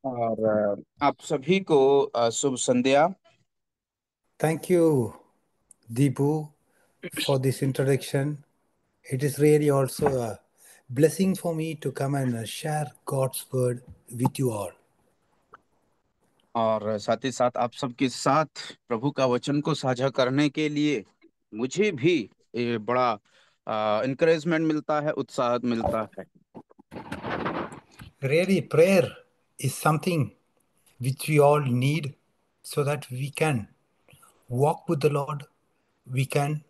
और आप सभी को शुभ संध्या। Thank you, Deepu, for this introduction. It is really also a blessing for me to come and share God's word with you all. और साथ ही साथ आप सबके साथ प्रभु का वचन को साझा करने के लिए मुझे भी ये बड़ा इनकरेजमेंट मिलता है, उत्साह मिलता है। Really, prayer is something which we all need so that we can walk with the Lord, we can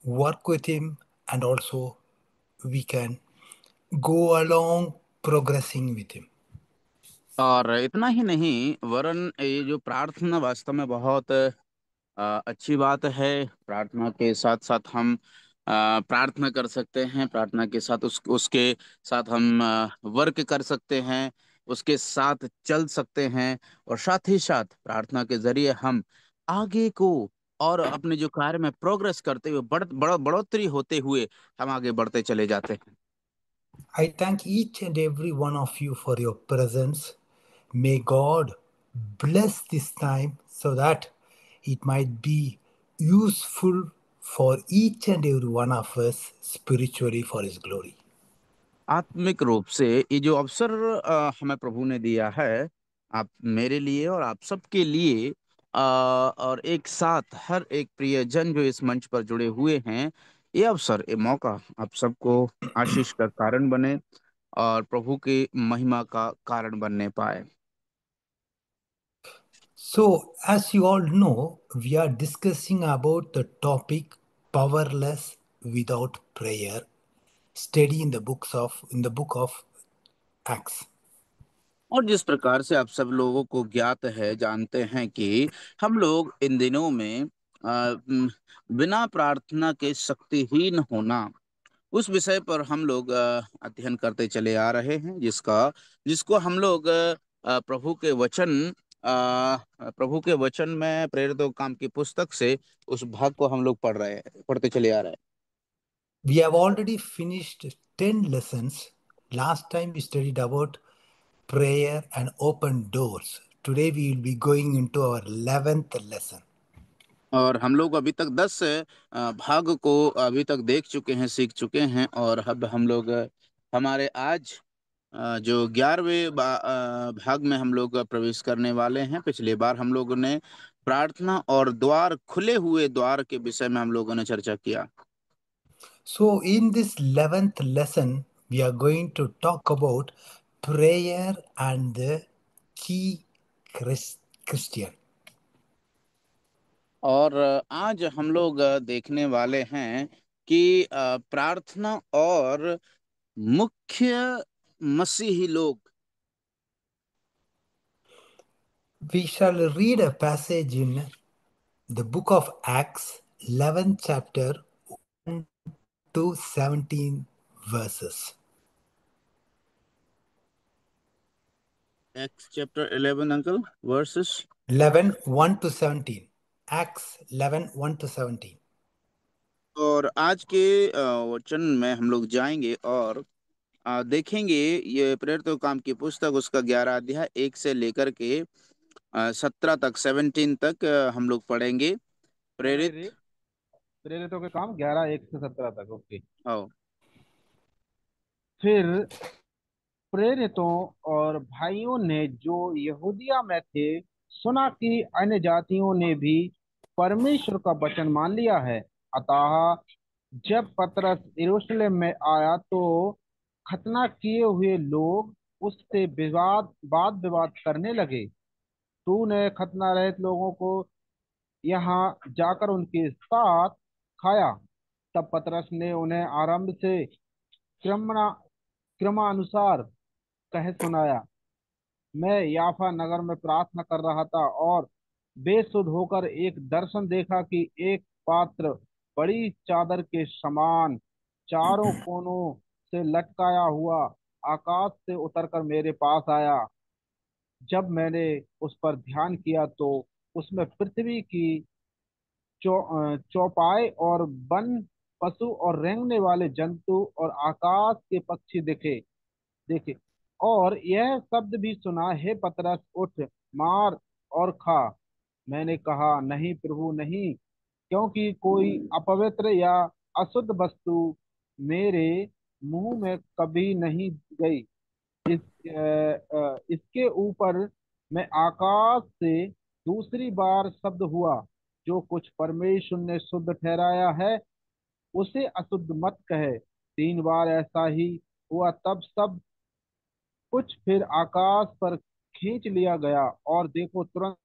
work with Him, and also we can go along progressing with Him. और इतना ही नहीं, वरन ये जो प्रार्थना वास्तव में बहुत अच्छी बात है। प्रार्थना के साथ साथ हम प्रार्थना कर सकते हैं, प्रार्थना के साथ उसके साथ हम वर्क कर सकते हैं, उसके साथ चल सकते हैं। और साथ ही साथ प्रार्थना के जरिए हम आगे को और अपने जो कार्य में प्रोग्रेस करते हुए बढ़ोतरी होते हुए हम आगे बढ़ते चले जाते हैं। I thank each and every one of you for your presence. May God bless this time so that it might be useful for each and every one of us spiritually for His glory. आत्मिक रूप से ये जो अवसर हमें प्रभु ने दिया है, आप मेरे लिए और आप सबके लिए, और एक साथ हर एक प्रियजन जो इस मंच पर जुड़े हुए हैं, ये अवसर, ये मौका आप सबको आशीष का कारण बने और प्रभु की महिमा का कारण बनने पाए। So, as you all know, we are discussing about the topic powerless without prayer, study in the book of Acts. और जिस प्रकार से आप सब लोगों को ज्ञात है, जानते हैं कि हम लोग इन दिनों में बिना प्रार्थना के शक्तिहीन होना, उस विषय पर हम लोग अध्ययन करते चले आ रहे हैं, जिसको हम लोग प्रभु के वचन में प्रेरितों काम की पुस्तक से उस भाग को हम लोग पढ़ते चले आ रहे हैं। We have already finished 10 lessons. Last time we studied about prayer and open doors. Today we will be going into our 11th lesson. और हम लोग अभी तक 10 भाग को अभी तक देख चुके हैं, सीख चुके हैं। और अब हम लोग हमारे आज जो 11वें भाग में हम लोग प्रवेश करने वाले हैं। पिछली बार हम लोगों ने प्रार्थना और द्वार, खुले हुए द्वार के विषय में हम लोगों ने चर्चा किया। So, in this 11th lesson, we are going to talk about prayer and the key Christian. और आज हम लोग देखने वाले हैं कि प्रार्थना और मुख्य मसीही लोग। We shall read a passage in the book of Acts, 11th chapter, 1 to 17 verses. X chapter 11 uncle, versus. 11, 1 to 17. Acts 11, 1 to 17. और आज के वचन में हम लोग जाएंगे और देखेंगे ये प्रेरितों काम की पुस्तक, उसका 11 अध्याय 1 से लेकर के 17 तक, 17 तक हम लोग पढ़ेंगे। प्रेरित। प्रेरित प्रेरितों के काम 11 1 से 17 तक। ओके। आओ। फिर प्रेरितों और भाइयों ने जो यहूदिया में थे सुना कि अन्य जातियों ने भी परमेश्वर का वचन मान लिया है। अतः जब पतरस यरूशलेम में आया तो खतना किए हुए लोग उससे वाद विवाद करने लगे। तूने खतना रहित लोगों को यहाँ जाकर उनके साथ खाया। तब पतरस ने उन्हें आरंभ से क्रमणा क्रमानुसार कह सुनाया। मैं याफा नगर में प्रार्थना कर रहा था और बेसुध होकर एक दर्शन देखा कि एक पात्र बड़ी चादर के समान चारों कोनों से लटकाया हुआ आकाश से उतरकर मेरे पास आया। जब मैंने उस पर ध्यान किया तो उसमें पृथ्वी की चौपाए और वन पशु और रेंगने वाले जंतु और आकाश के पक्षी देखे देखे। और यह शब्द भी सुना, हे पतरस, उठ, मार और खा। मैंने कहा, नहीं प्रभु, नहीं, क्योंकि कोई अपवित्र या अशुद्ध वस्तु मेरे मुंह में कभी नहीं गई। इसके ऊपर मैं आकाश से दूसरी बार शब्द हुआ, जो कुछ परमेश्वर ने शुद्ध ठहराया है, उसे अशुद्ध मत कहे। 3 बार ऐसा ही हुआ, तब सब कुछ फिर आकाश पर खींच लिया गया, और देखो तुरंत।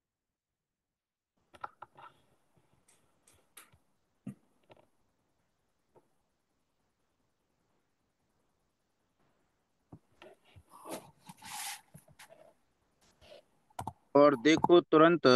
और देखो तुरंत,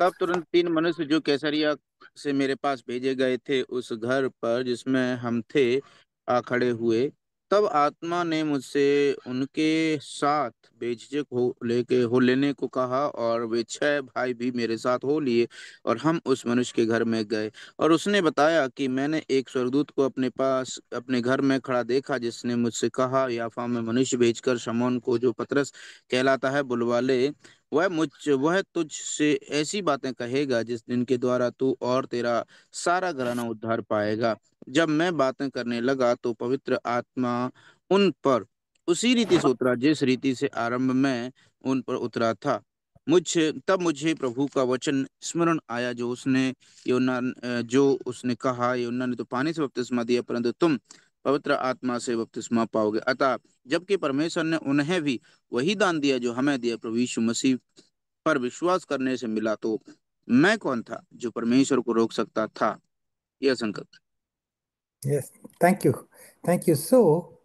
तब तुरंत 3 मनुष्य जो कैसरिया से मेरे पास भेजे गए थे उस घर पर जिसमें हम थे आ खड़े हुए। तब आत्मा ने मुझसे उनके साथ बेझिझक हो लेने को कहा, और वे 6 भाई भी मेरे साथ हो लिए, और हम उस मनुष्य के घर में गए। और उसने बताया कि मैंने एक स्वर्गदूत को अपने पास अपने घर में खड़ा देखा, जिसने मुझसे कहा, याफा में मनुष्य भेजकर शमौन को, जो पतरस कहलाता है, बुलवा ले। वह तुझ से ऐसी बातें कहेगा जिस दिन के द्वारा तू और तेरा सारा घराना उद्धार पाएगा। जब मैं बातें करने लगा तो पवित्र आत्मा उन पर उसी रीति से उतरा जिस रीति से आरंभ में उन पर उतरा था। मुझे प्रभु का वचन स्मरण आया, जो उसने कहा, यूहन्ना ने तो पानी से बपतिस्मा दिया, परंतु तुम पवित्र आत्मा से बपतिस्मा पाओगे। अतः जबकि परमेश्वर ने उन्हें भी वही दान दिया जो हमें दिया, प्रभु यीशु मसीह पर विश्वास करने से मिला, तो मैं कौन था जो परमेश्वर को रोक सकता था? यह संकट। Yes, thank you. Thank you. So,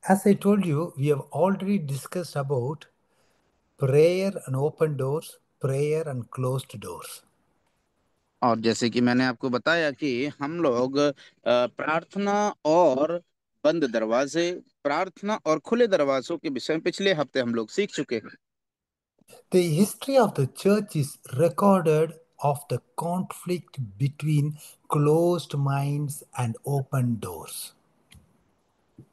as I told you, we have already discussed about prayer and open doors, prayer and closed doors. और जैसे कि मैंने आपको बताया कि हम लोग प्रार्थना और बंद दरवाजे, प्रार्थना और खुले दरवाजों के विषय में पिछले हफ्ते हम लोग सीख चुके हैं। The history of the church is recorded of the conflict between closed minds and open doors.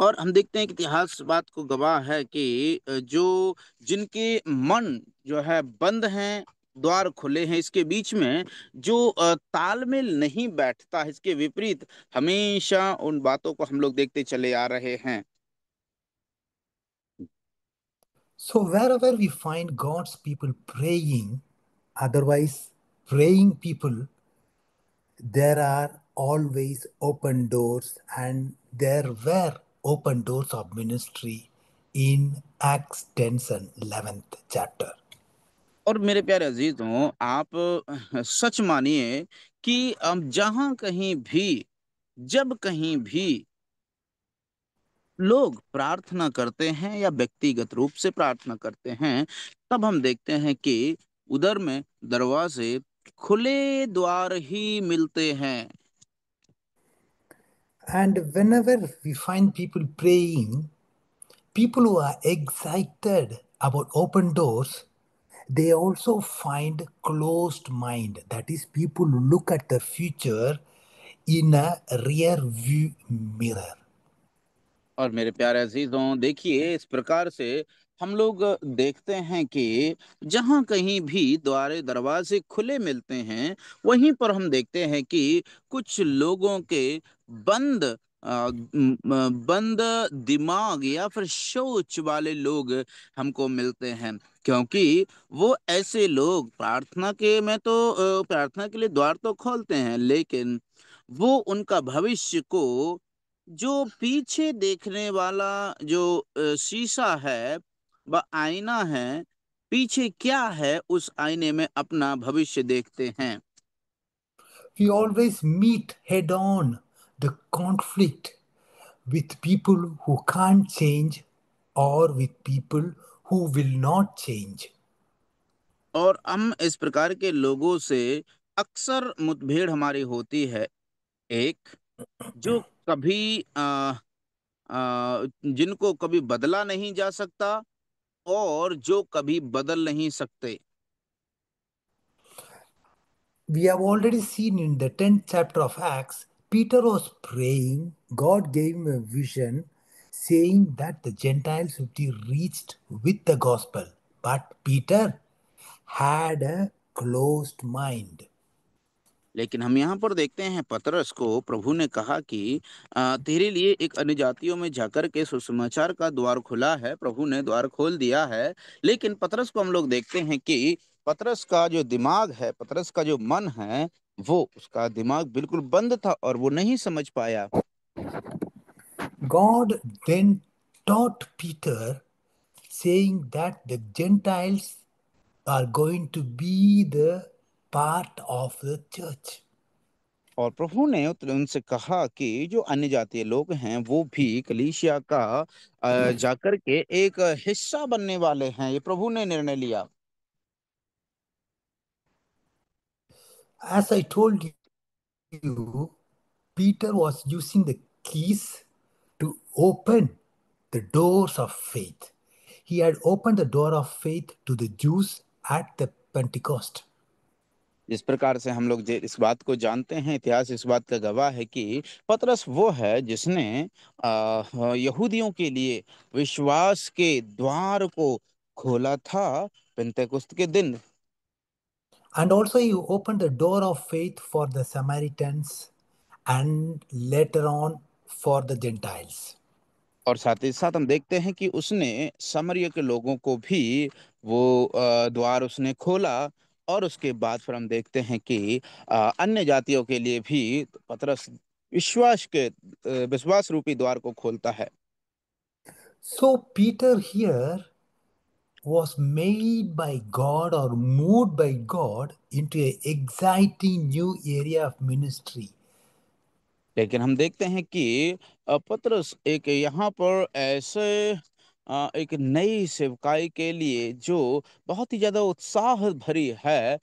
और हम देखते हैं कि इतिहास इस बात को गवाह है कि जो जिनके मन जो है बंद हैं, द्वार खुले हैं, इसके बीच में जो तालमेल नहीं बैठता है, इसके विपरीत हमेशा उन बातों को हम लोग देखते चले आ रहे हैं। So, wherever we find God's people praying, otherwise praying people, there are always open doors, and there were open doors of ministry in Acts 10th and 11th chapter. और मेरे प्यारे अजीजों, आप सच मानिए कि जहां कहीं भी, जब कहीं भी लोग प्रार्थना करते हैं या व्यक्तिगत रूप से प्रार्थना करते हैं, तब हम देखते हैं कि उधर में दरवाजे खुले द्वार ही मिलते हैं। And whenever we find people praying, people who are excited about open doors, they also find closed mind. That is, people who look at the future in a rear view mirror. और मेरे प्यारे अजीजों, देखिए, इस प्रकार से हम लोग देखते हैं कि जहां कहीं भी द्वारे दरवाजे खुले मिलते हैं, वहीं पर हम देखते हैं कि कुछ लोगों के बंद बंद दिमाग या फिर सोच वाले लोग हमको मिलते हैं। क्योंकि वो ऐसे लोग प्रार्थना के लिए द्वार तो खोलते हैं, लेकिन वो उनका भविष्य को, जो पीछे देखने वाला जो शीशा है, वह आईना है, पीछे क्या है उस आईने में अपना भविष्य देखते हैं। We always meet head on the conflict with people who can't change or with people who will not change. और हम इस प्रकार के लोगों से अक्सर मुठभेड़ हमारी होती है। एक जो कभी जिनको कभी बदला नहीं जा सकता, और जो कभी बदल नहीं सकते। We have already seen in the 10th chapter of Acts, Peter was praying, God gave him a vision, saying that the Gentiles would be reached with the gospel. But Peter had a closed mind. लेकिन हम यहाँ पर देखते हैं पतरस को प्रभु ने कहा कि तेरे लिए एक अन्य जातियों में जाकर के सुसमाचार का द्वार खुला है। प्रभु ने द्वार खोल दिया है। लेकिन पतरस को हम लोग देखते हैं कि पतरस का जो दिमाग है, पतरस का जो मन है, वो उसका दिमाग बिल्कुल बंद था और वो नहीं समझ पाया। God then taught Peter, saying that the Gentiles are going to be the part of the church. और प्रभु ने उनसे कहा कि जो अन्य जातीय लोग हैं वो भी कलीसिया का जाकर के एक हिस्सा बनने वाले हैं। ये प्रभु ने निर्णय लिया। As I told you, Peter was using the keys to open the doors of faith. He had opened the door of faith to the Jews at the Pentecost. जिस प्रकार से हम लोग इस बात को जानते हैं, इतिहास इस बात का गवाह है कि पतरस वो है जिसने यहूदियों के लिए विश्वास के द्वार को खोला था पेंतेकुस्त के दिन। And also, he opened the door of faith for the Samaritans and later on for the Gentiles. और साथ ही साथ हम देखते हैं कि उसने समरिया के लोगों को भी वो द्वार उसने खोला। और उसके बाद फिर हम देखते हैं कि अन्य जातियों के लिए भी पतरस विश्वास रूपी द्वार को खोलता है। So, Peter here was made by God or moved by God into an exciting new area of ministry. लेकिन हम देखते हैं कि पतरस एक यहाँ पर ऐसे एक नई सेवकाई के लिए जो बहुत ही ज्यादा उत्साह भरी है,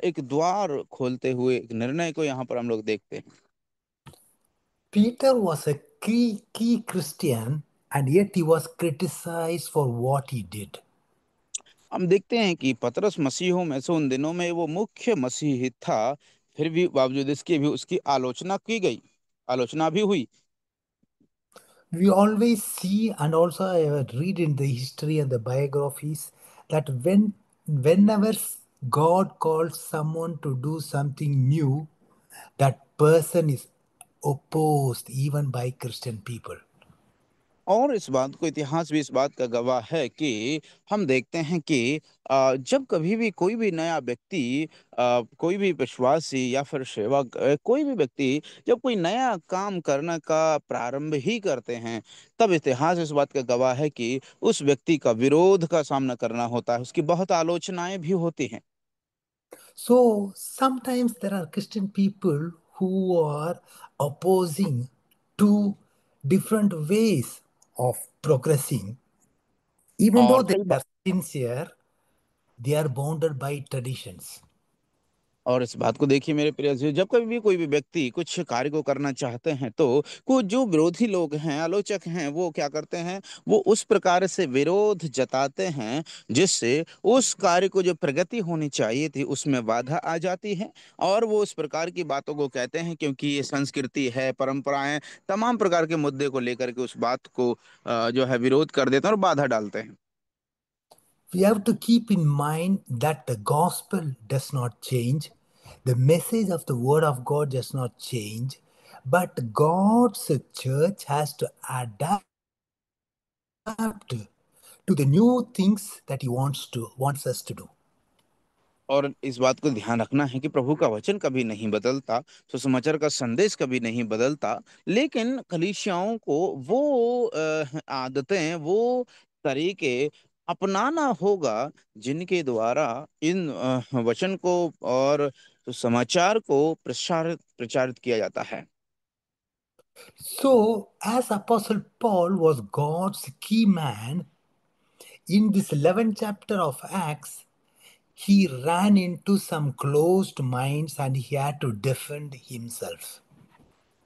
एक द्वार खोलते हुए एक निर्णय को यहाँ पर हम लोग देखते हैं। Peter was a key Christian and yet he was criticized for what he did. हम देखते हैं कि पतरस मसीहों में से उन दिनों में वो मुख्य मसीही था। फिर भी बावजूद इसके भी उसकी आलोचना की गई, आलोचना भी हुई। We always see and also read in the history and the biographies that whenever God calls someone to do something new, that person is opposed even by Christian people. और इस बात को इतिहास भी इस बात का गवाह है कि हम देखते हैं कि जब कभी भी कोई भी नया व्यक्ति, कोई भी विश्वासी या फिर सेवक, कोई भी व्यक्ति जब कोई नया काम करने का प्रारंभ ही करते हैं, तब इतिहास इस बात का गवाह है कि उस व्यक्ति का विरोध का सामना करना होता है, उसकी बहुत आलोचनाएं भी होती हैं। So sometimes there are Christian people who are opposing two different ways of progressing. Even though और they कई are sincere, they are bounded by traditions. और इस बात को देखिए मेरे प्रिय जी, जब कभी भी कोई भी व्यक्ति कुछ कार्य को करना चाहते हैं तो कुछ जो विरोधी लोग हैं, आलोचक हैं, वो क्या करते हैं, वो उस प्रकार से विरोध जताते हैं जिससे उस कार्य को जो प्रगति होनी चाहिए थी उसमें बाधा आ जाती है। और वो उस प्रकार की बातों को कहते हैं क्योंकि ये संस्कृति है, परंपराएं, तमाम प्रकार के मुद्दे को लेकर के उस बात को जो है विरोध कर देते हैं और बाधा डालते हैं। We have to keep in mind that the gospel does not change, the message of the word of God does not change, but God's church has to adapt to the new things that He wants us to do. और इस बात को ध्यान रखना है कि प्रभु का वचन कभी नहीं बदलता, सुसमाचार का संदेश कभी नहीं बदलता। लेकिन कलीसियाओं को वो आदतें, वो तरीके अपनाना होगा जिनके द्वारा इन वचन को और सुसमाचार को प्रचारित प्रचारित किया जाता है। So, as Apostle Paul was God's key man, in this 11th chapter of Acts, he ran into some closed minds and he had to defend himself.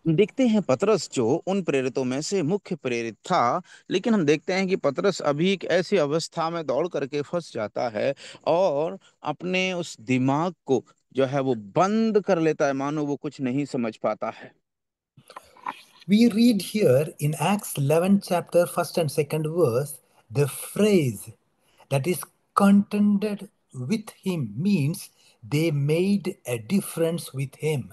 देखते हैं पतरस जो उन प्रेरितों में से मुख्य प्रेरित था, लेकिन हम देखते हैं कि पतरस अभी एक ऐसी अवस्था में दौड़ करके फंस जाता है और अपने उस दिमाग को जो है वो बंद कर लेता है, मानो वो कुछ नहीं समझ पाता है। We read here in Acts 11 chapter 1st and 2nd verse, the phrase that is contended with him means they made a difference with him.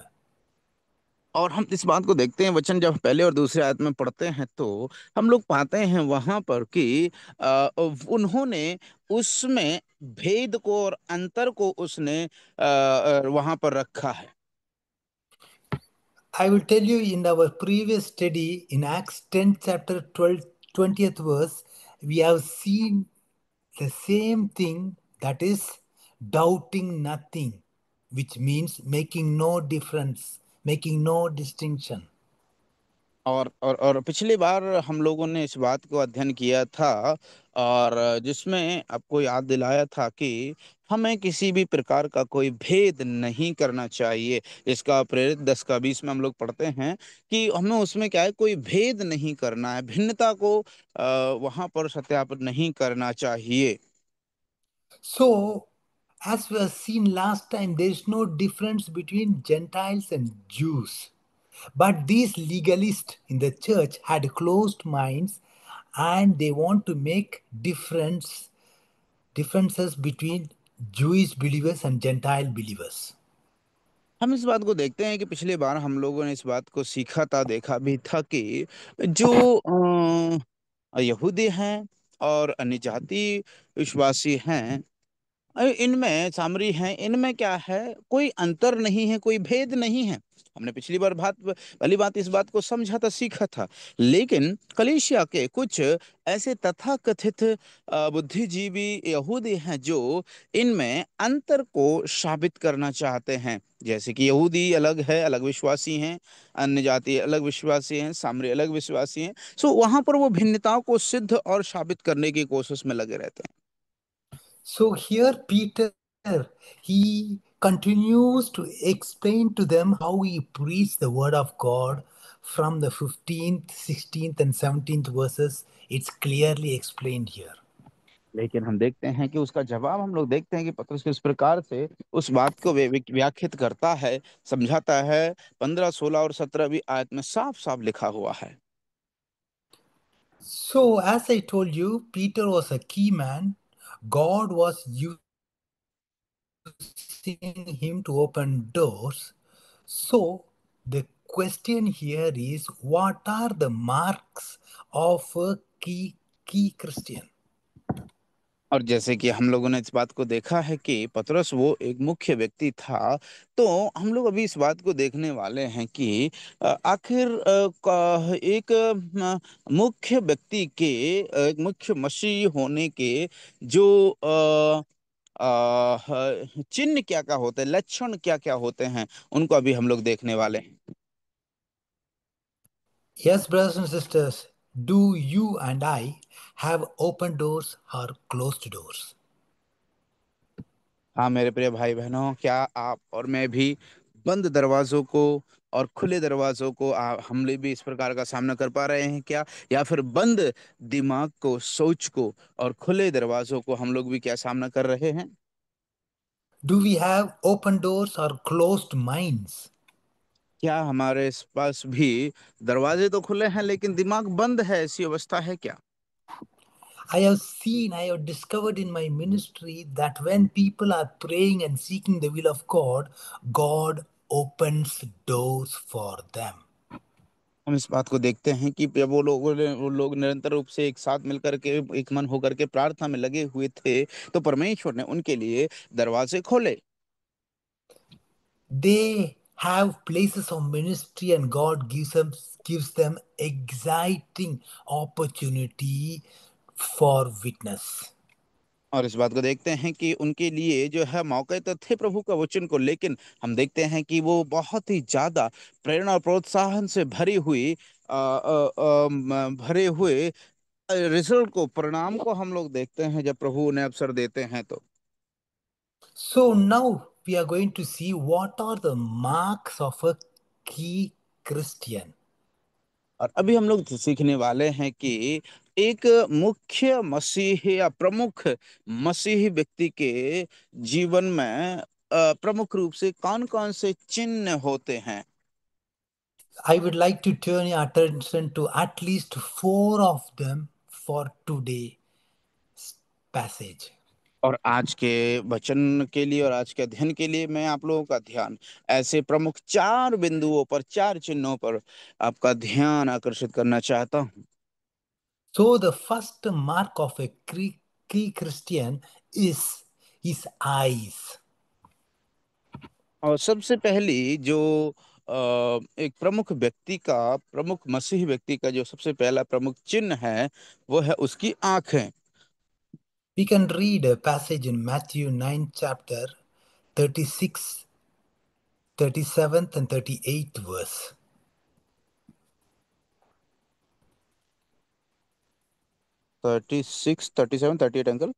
और हम इस बात को देखते हैं, वचन जब पहले और दूसरे आयत में पढ़ते हैं तो हम लोग पाते हैं वहां पर कि उन्होंने उसमें भेद को और अंतर को उसने वहां पर रखा है। I will tell you in our previous study in Acts 10 chapter 12, 20th verse, we have seen the same thing, that is doubting nothing, which means making no difference, making no distinction. और पिछली बार हम लोगों ने इस बात को अध्ययन किया था, और जिसमें आपको याद दिलाया था कि हमें किसी भी प्रकार का कोई भेद नहीं करना चाहिए। इसका प्रेरित 10 का 20 में हम लोग पढ़ते हैं कि हमें उसमें क्या है, कोई भेद नहीं करना है, भिन्नता को वहां पर सत्यापित नहीं करना चाहिए। So, as we have seen last time, there is no difference between Gentiles and Jews. But these legalists in the church had closed minds and they want to make differences between Jewish believers and Gentile believers. हम इस बात को देखते हैं कि पिछली बार हम लोगों ने इस बात को सीखा था, देखा भी था कि जो यहूदी हैं और अन्य जाति विश्वासी हैं, इनमें सामरी हैं, इनमें क्या है, कोई अंतर नहीं है, कोई भेद नहीं है। हमने पिछली बार पहली बात इस बात को समझा था, सीखा था। लेकिन कलीसिया के कुछ ऐसे तथाकथित बुद्धिजीवी यहूदी हैं जो इनमें अंतर को साबित करना चाहते हैं। जैसे कि यहूदी अलग है, अलग विश्वासी हैं, अन्य जाति अलग विश्वासी हैं, सामरी अलग विश्वासी हैं। सो वहां पर वो भिन्नताओं को सिद्ध और साबित करने की कोशिश में लगे रहते हैं। So here Peter, he continues to explain to them how he preached the word of God from the 15th, 16th and 17th verses. It's clearly explained here. लेकिन हम देखते हैं कि उसका जवाब हम लोग देखते हैं कि पतरस किस प्रकार से उस बात को व्याख्यात करता है, समझाता है। 15, 16 और 17वीं आयत में साफ साफ लिखा हुआ है। So as I told you, Peter was a key man. God was using him to open doors. So the question here is, what are the marks of a key Christian? और जैसे कि हम लोगों ने इस बात को देखा है कि पतरस वो एक मुख्य व्यक्ति था, तो हम लोग अभी इस बात को देखने वाले हैं कि आखिर एक मुख्य व्यक्ति के, एक मुख्य मसीह होने के जो चिन्ह क्या क्या होते हैं, लक्षण क्या क्या होते हैं, उनको अभी हम लोग देखने वाले हैं। Yes, brothers and sisters, do you and I have open doors or closed doors? हाँ मेरे प्रिय भाई बहनों, क्या आप और मैं भी बंद दरवाजों को और खुले दरवाजों को हम लोग भी इस प्रकार का सामना कर पा रहे हैं क्या? या फिर बंद दिमाग को, सोच को और खुले दरवाजों को हम लोग भी क्या सामना कर रहे हैं? Do we have open doors or closed minds? क्या हमारे पास भी दरवाजे तो खुले हैं लेकिन दिमाग बंद है, ऐसी अवस्था है क्या? I have discovered in my ministry that when people are praying and seeking the will of God, God opens doors for them. हम इस बात को देखते हैं कि जब वो लोग निरंतर रूप से एक साथ मिलकर के, एक मन होकर के प्रार्थना में लगे हुए थे, तो परमेश्वर ने उनके लिए दरवाजे खोले। They have places of ministry and God gives them exciting opportunity for witness. और इस बात को देखते हैं कि उनके लिए जो है मौके तो थे प्रभु का वचन को, लेकिन हम देखते हैं कि वो बहुत ही ज्यादा प्रेरणा और प्रोत्साहन से भरे हुए रिजल्ट को, परिणाम को हम लोग देखते हैं जब प्रभु उन्हें अवसर देते हैं तो। So now we are going to see what are the marks of a key Christian. और अभी हम लोग सीखने वाले हैं कि एक मुख्य मसीही या प्रमुख मसीही व्यक्ति के जीवन में प्रमुख रूप से कौन कौन से चिन्ह होते हैं। I would like to turn your attention to at least four of them for today's passage. और आज के वचन के लिए और आज के अध्ययन के लिए मैं आप लोगों का ध्यान ऐसे प्रमुख चार बिंदुओं पर, चार चिन्हों पर आपका ध्यान आकर्षित करना चाहता हूँ। So, the first mark of a key Christian is his eyes. और सबसे पहली जो एक प्रमुख व्यक्ति का, प्रमुख मसीही व्यक्ति का जो सबसे पहला प्रमुख चिन्ह है वो है उसकी आंखें। We can read a passage in Matthew 9, chapter 36, 37th, and 38th verse. 36, 37, 38 uncle.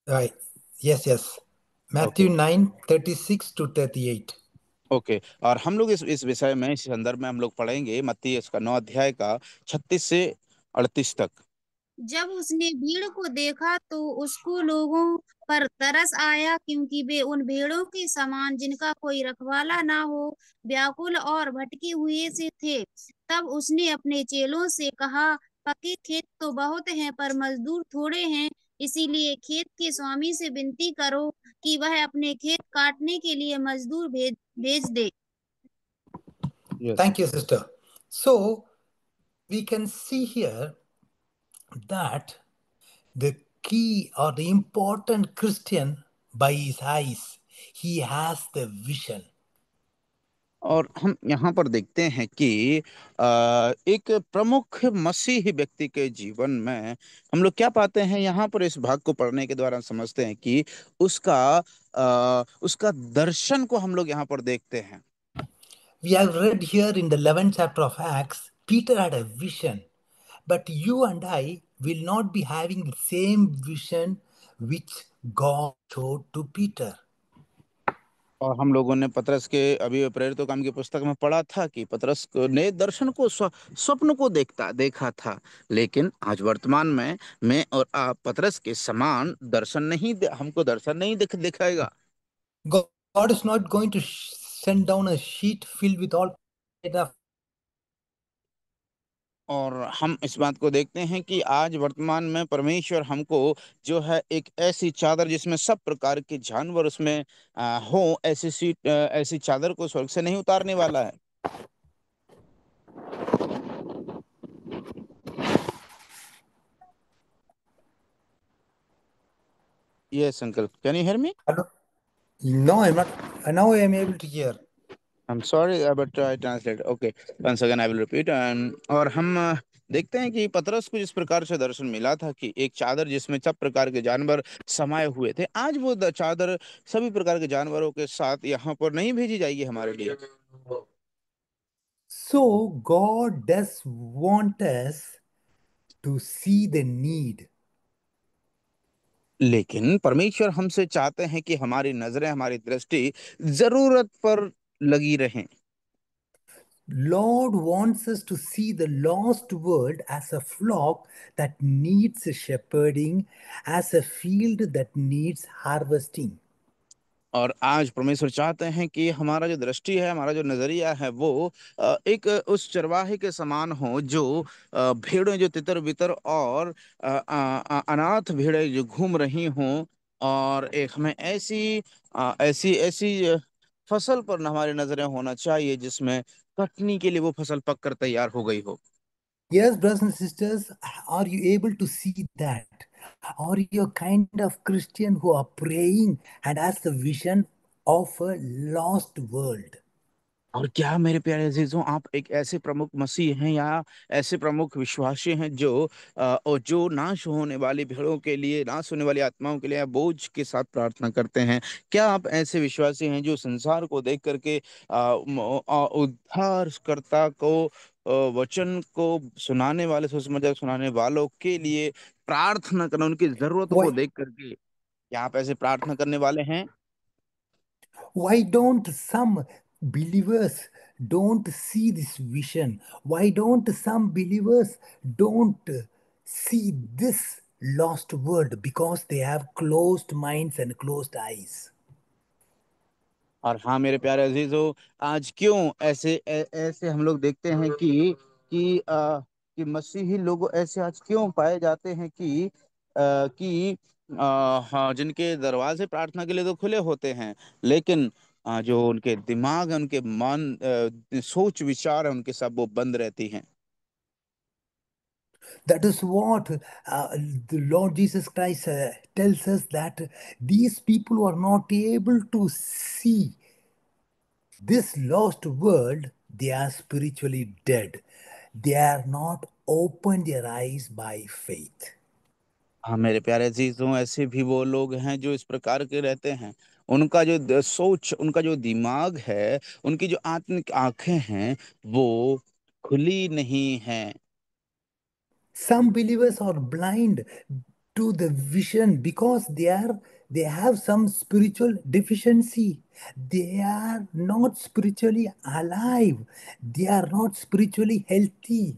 Right. Yes, yes. Okay. Matthew 9, 36 to 38. Okay, और हम लोग इस विषय में, इस संदर्भ में हम लोग पढ़ेंगे मत्ती इसका 9 अध्याय का 36 से 38 तक। जब उसने भीड़ को देखा तो उसको लोगों पर तरस आया, क्योंकि वे उन भेड़ों के समान जिनका कोई रखवाला ना हो, व्याकुल और भटके हुए से थे। तब उसने अपने चेलों से कहा, पके खेत तो बहुत हैं, पर मजदूर थोड़े हैं। इसीलिए खेत के स्वामी से विनती करो कि वह अपने खेत काटने के लिए मजदूर भेज दे। Yes. Thank you, sister. So, we can see here that the key or the important Christian by his eyes, he has the vision. और हम यहाँ पर देखते हैं कि एक प्रमुख मसीही व्यक्ति के जीवन में हम लोग क्या पाते हैं, यहाँ पर इस भाग को पढ़ने के द्वारा हम समझते हैं कि उसका दर्शन को हम लोग यहाँ पर देखते हैं। We have read here in the 11th chapter of Acts, Peter had a vision, but you and I will not be having the same vision which God showed to Peter. और हम लोगों ने पतरस के अभी प्रेरितों काम की पुस्तक में पढ़ा था कि ने दर्शन को, स्वप्न को देखा था, लेकिन आज वर्तमान में मैं और आप पतरस के समान दर्शन नहीं हमको दर्शन नहीं दिखाएगा। God is not going to send down a sheet filled with all kind of. और हम इस बात को देखते हैं कि आज वर्तमान में परमेश्वर हमको जो है एक ऐसी चादर जिसमें सब प्रकार के जानवर उसमें हो, ऐसी चादर को स्वर्ग से नहीं उतारने वाला है। Yes uncle, can you hear me? No, I'm not. Now I am able to hear. I'm sorry, but I translate. Okay, once again I will repeat. और हम देखते हैं कि पतरस को जिस प्रकार से दर्शन मिला था कि एक चादर जिसमें सब प्रकार के जानवर समाये हुए थे, आज वो चादर सभी प्रकार के जानवरों के साथ यहाँ पर नहीं भेजी जाएगी हमारे लिए। So God does want us to see the need. लेकिन परमेश्वर हमसे चाहते हैं कि हमारी नजरें, हमारी दृष्टि जरूरत पर लगी रहें। Lord wants us to see the lost world as a flock that needs shepherding, as a field that needs harvesting. और आज परमेश्वर चाहते हैं कि हमारा जो दृष्टि है, हमारा जो नजरिया है वो एक उस चरवाहे के समान हो जो भेड़ें जो तितर बितर और अनाथ भेड़ें जो घूम रही हों, और एक हमें ऐसी फसल पर हमारी नजरें होना चाहिए जिसमें कटनी के लिए वो फसल पक कर तैयार हो गई हो। Yes, brothers and sisters, are you able to see that? Are you a kind of Christian who are praying and has the vision of a lost world? और क्या मेरे प्यारे अजीजों, आप एक ऐसे प्रमुख मसीह हैं या ऐसे प्रमुख विश्वासी हैं जो और जो नाश होने वाली भेड़ों के लिए, नाश होने वाली आत्माओं के लिए बोझ के साथ प्रार्थना करते हैं? क्या आप ऐसे विश्वासी हैं जो संसार को देख करके उद्धारकर्ता को, वचन को सुनाने वाले, सुसमाचार सुनाने वालों के लिए प्रार्थना करना, उनकी जरूरतों को Why? देख करके क्या आप ऐसे प्रार्थना करने वाले हैं? Why don't some believers don't see this vision? Why don't some believers don't see this lost world? Because they have closed minds and closed eyes. और हाँ मेरे प्यारे अजीजों, आज क्यों ऐसे ऐसे हम लोग देखते हैं कि मसीही लोग ऐसे आज क्यों पाए जाते हैं हाँ, जिनके दरवाजे प्रार्थना के लिए तो खुले होते हैं, लेकिन जो उनके दिमाग है, उनके मन, सोच विचार है, उनके सब वो बंद रहती हैं। That is what the Lord Jesus Christ tells us, that these people are not able to see this lost world. They are spiritually dead. They are not opened their eyes by faith. हाँ मेरे प्यारे अजीजों, ऐसे भी वो लोग हैं जो इस प्रकार के रहते हैं। उनका जो सोच, उनका जो दिमाग है, उनकी जो आत्मिक आंखें हैं, वो खुली नहीं है। Some believers are blind to the vision because they have some spiritual deficiency. They are not spiritually alive. They are not spiritually healthy.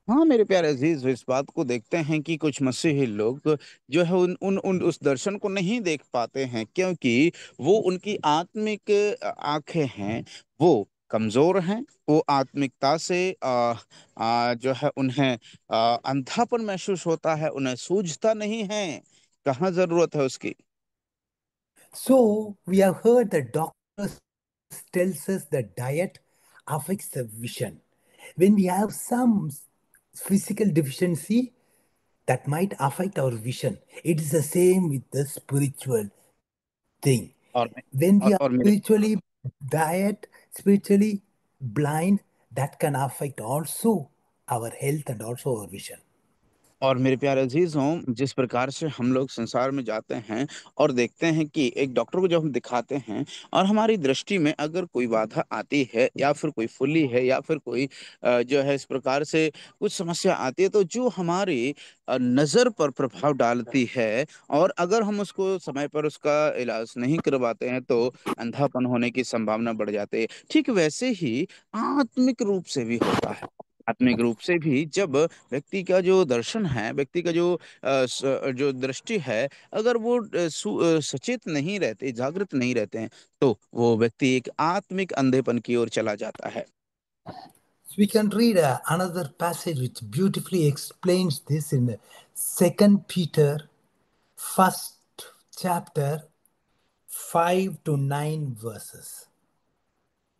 हाँ मेरे प्यारे अजीज, इस बात को देखते हैं कि कुछ मसीही लोग जो है उन उन उन उस दर्शन को नहीं देख पाते हैं, क्योंकि वो उनकी आत्मिक आंखें हैं, वो कमजोर हैं। वो आत्मिकता से जो है उन्हें अंधापन महसूस होता है, उन्हें सूझता नहीं है कहाँ जरूरत है उसकी। So we have heard that doctors tells us that diet affects the vision. When we have some physical deficiency, that might affect our vision. It is the same with the spiritual thing. और When we are और मेरे spiritually diet, spiritually blind, that can affect also our health and also our vision. और मेरे प्यारे अजीजों, जिस प्रकार से हम लोग संसार में जाते हैं और देखते हैं कि एक डॉक्टर को जब हम दिखाते हैं और हमारी दृष्टि में अगर कोई बाधा आती है या फिर कोई फुल्ली है या फिर कोई जो है इस प्रकार से कुछ समस्या आती है, तो जो हमारी नज़र पर प्रभाव डालती है, और अगर हम उसको समय पर उसका इलाज नहीं करवाते हैं तो अंधापन होने की संभावना बढ़ जाती है। ठीक वैसे ही आत्मिक रूप से भी होता है। आत्मिक रूप से भी जब व्यक्ति का जो दर्शन है, व्यक्ति का जो दृष्टि है, अगर वो सचेत नहीं रहते, जागृत नहीं रहते हैं, तो वो व्यक्ति एक आत्मिक अंधेपन की ओर चला जाता है। So we can read another passage which beautifully explains this in Second Peter, first chapter, 5 to 9 verses.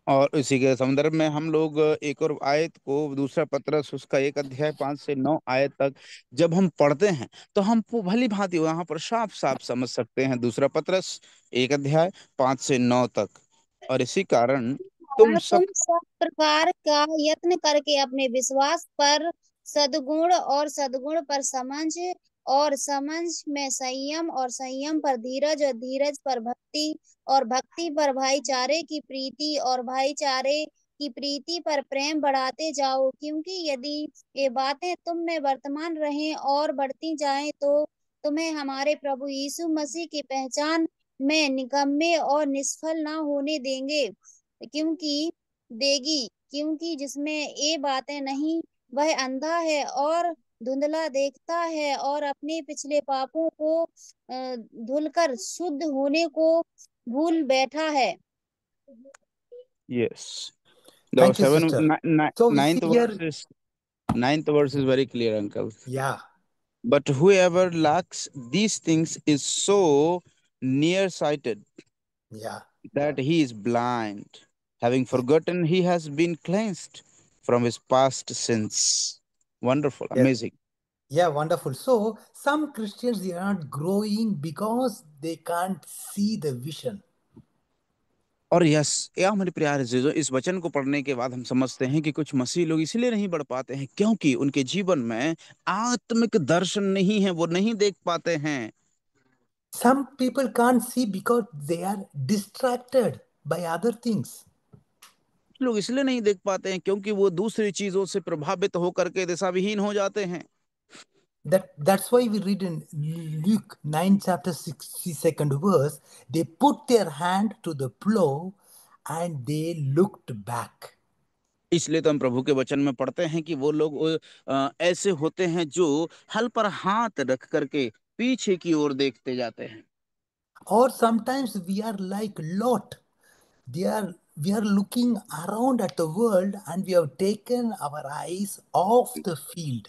और इसी के संदर्भ में हम लोग एक और आयत को, दूसरा पत्रस उसका 1 अध्याय 5 से 9 आयत तक जब हम पढ़ते हैं, तो हम भली भांति वहां पर साफ साफ समझ सकते हैं। दूसरा पत्रस 1 अध्याय 5 से 9 तक। और इसी कारण तुम और सब। तुम सब प्रकार का यत्न करके अपने विश्वास पर सद्गुण, और सद्गुण पर समझ, और समझ में संयम, और संयम पर धीरज, और धीरज पर भक्ति, और भक्ति पर भाईचारे की प्रीति, और भाईचारे की प्रीति पर प्रेम बढ़ाते जाओ। क्योंकि यदि ये बातें तुम में वर्तमान रहें और बढ़ती जाएं, तो तुम्हें हमारे प्रभु यीशु मसीह की पहचान में निकम्मे और निष्फल ना होने देंगे। क्योंकि जिसमें ये बातें नहीं, वह अंधा है और धुंधला देखता है, और अपने पिछले पापों को धुलकर शुद्ध होने को भूल बैठा है। Yes, the Thank you, seven sister. So we see here, ninth verse is very clear, uncle. yeah, But whoever lacks these things is so nearsighted yeah, that he is blind, having forgotten he has been cleansed from his past sins. Wonderful, yes, amazing. yeah, wonderful. So some Christians, they are not growing because they can't see the vision. और yes, या हमारे प्यारे अजीजों, इस वचन को पढ़ने के बाद हम समझते हैं कि कुछ मसीह लोग इसलिए नहीं बढ़ पाते हैं क्योंकि उनके जीवन में आत्मिक दर्शन नहीं है, वो नहीं देख पाते हैं। Some people can't see because they are distracted by other things. लोग इसलिए नहीं देख पाते हैं क्योंकि वो दूसरी चीजों से प्रभावित होकर के दिशाविहीन हो जाते हैं। That's why we read in Luke 9 chapter 62nd verse, they put their hand to the plow and they looked back. इसलिए तो हम प्रभु के वचन में पढ़ते हैं कि वो लोग ऐसे होते हैं जो हल पर हाथ रख करके पीछे की ओर देखते जाते हैं। Or sometimes we are like Lot. We are looking around at the world and we have taken our eyes off the field.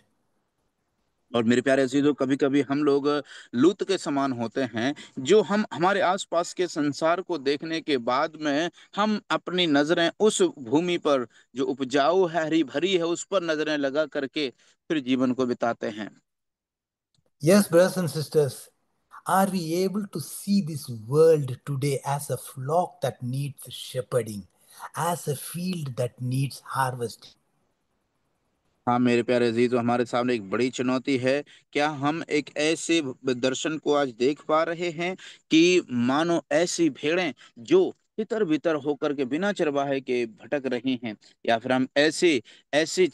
और मेरे प्यारे अजीजों, कभी कभी हम लोग लूत के समान होते हैं, जो हम हमारे आसपास के संसार को देखने के बाद में हम अपनी नजरें उस भूमि पर जो उपजाऊ है, हरी भरी है, उस पर नजरें लगा करके फिर जीवन को बिताते हैं। Yes, brothers and sisters, are we able to see this world today as a flock that needs shepherding, as a field that needs harvesting? हाँ मेरे प्यारे अजीजों, हमारे सामने एक बड़ी चुनौती है। क्या हम एक ऐसे दर्शन को आज देख पा रहे हैं कि मानो ऐसी भेड़ें जो तितर बितर होकर के बिना चरवाहे के भटक रही हैं, या फिर हम ऐसे ऐसे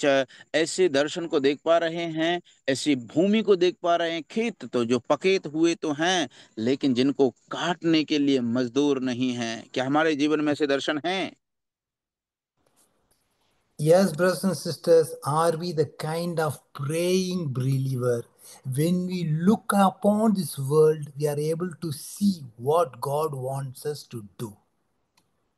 ऐसे दर्शन को देख पा रहे हैं, ऐसी भूमि को देख पा रहे हैं, खेत तो जो पकेत हुए तो हैं, लेकिन जिनको काटने के लिए मजदूर नहीं हैं। क्या हमारे जीवन में ऐसे दर्शन हैं? Yes, brothers and sisters, are we the kind of praying believer? When we look upon this world, we are able to see what God wants us to do.